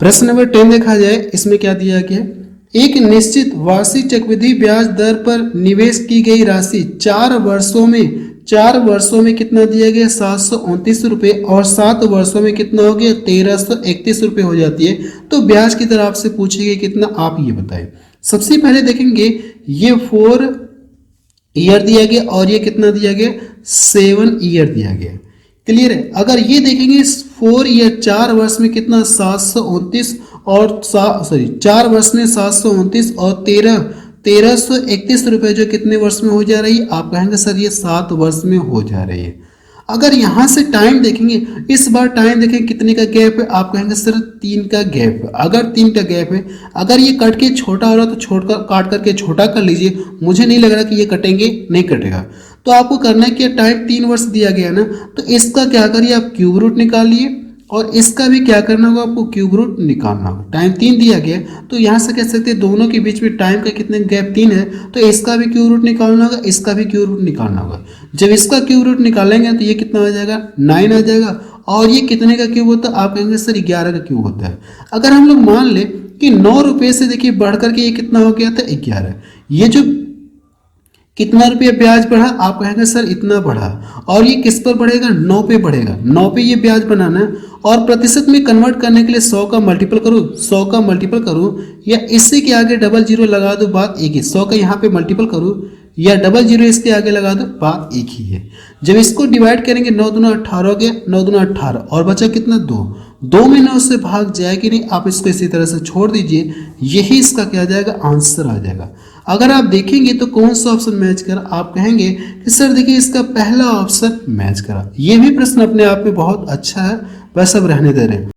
प्रश्न नंबर 10 देखा जाए, इसमें क्या दिया गया, एक निश्चित वार्षिक चक्रवृद्धि ब्याज दर पर निवेश की गई राशि 4 वर्षों में कितना दिया गया, 729 रुपये, और 7 वर्षों में कितना हो गया, 1331 रुपये हो जाती है। तो ब्याज की दर आपसे पूछेगी कितना, आप ये बताएं। सबसे पहले देखेंगे ये 4 ईयर दिया गया और ये कितना दिया गया, 7 ईयर दिया गया। क्लियर है। अगर ये देखेंगे 4 ईयर 4 वर्ष में कितना, 729 और 4 वर्ष में 729 और 1331 रुपये जो कितने वर्ष में हो जा रही है, आप कहेंगे सर ये 7 वर्ष में हो जा रही है। अगर यहाँ से टाइम देखेंगे, इस बार टाइम देखें कितने का गैप है, आप कहेंगे सर 3 का गैप है। अगर 3 का गैप है, अगर ये कट के छोटा हो रहा तो काट करके छोटा कर लीजिए। मुझे नहीं लग रहा कि ये कटेंगे, नहीं कटेगा। तो आपको करना है कि टाइम 3 वर्ष दिया गया ना, तो इसका क्या करिए, आप क्यूब रूट निकालिए और इसका भी क्या करना होगा, आपको क्यूब रूट निकालना होगा। टाइम 3 दिया गया, तो यहाँ से कह सकते हैं दोनों के बीच में टाइम का कितने गैप 3 है, तो इसका भी क्यूब रूट निकालना होगा, इसका भी क्यूब रूट निकालना होगा। जब इसका क्यूब रूट निकालेंगे तो ये कितना आ जाएगा, 9 आ जाएगा। और ये कितने का क्यूब होता है, आप कहेंगे सर 11 का क्यूब होता है। अगर हम लोग मान ले कि 9 रुपये से देखिए बढ़ करके ये कितना हो गया था, 11। ये जो कितना रुपया ब्याज बढ़ा, आप कहेंगे सर इतना बढ़ा। और ये किस पर बढ़ेगा, 9 पे बढ़ेगा। 9 पे ये ब्याज बनाना है और प्रतिशत में कन्वर्ट करने के लिए 100 का मल्टीपल करूँ, 100 का मल्टीपल करूँ या इससे के आगे डबल जीरो लगा दो, बात एक ही। 100 का यहाँ पे मल्टीपल करूँ या डबल जीरो इसके आगे लगा दो, बात एक ही है। जब इसको डिवाइड करेंगे 9 दूना 18 हो गया, 9 दूना 18 और बचा कितना, 2 में 9 से भाग जाए कि नहीं, आप इसको इसी तरह से छोड़ दीजिए। यही इसका क्या आ जाएगा, आंसर आ जाएगा। अगर आप देखेंगे तो कौन सा ऑप्शन मैच करा, आप कहेंगे कि सर देखिए इसका पहला ऑप्शन मैच करा। ये भी प्रश्न अपने आप में बहुत अच्छा है, बस अब रहने दे रहे हैं।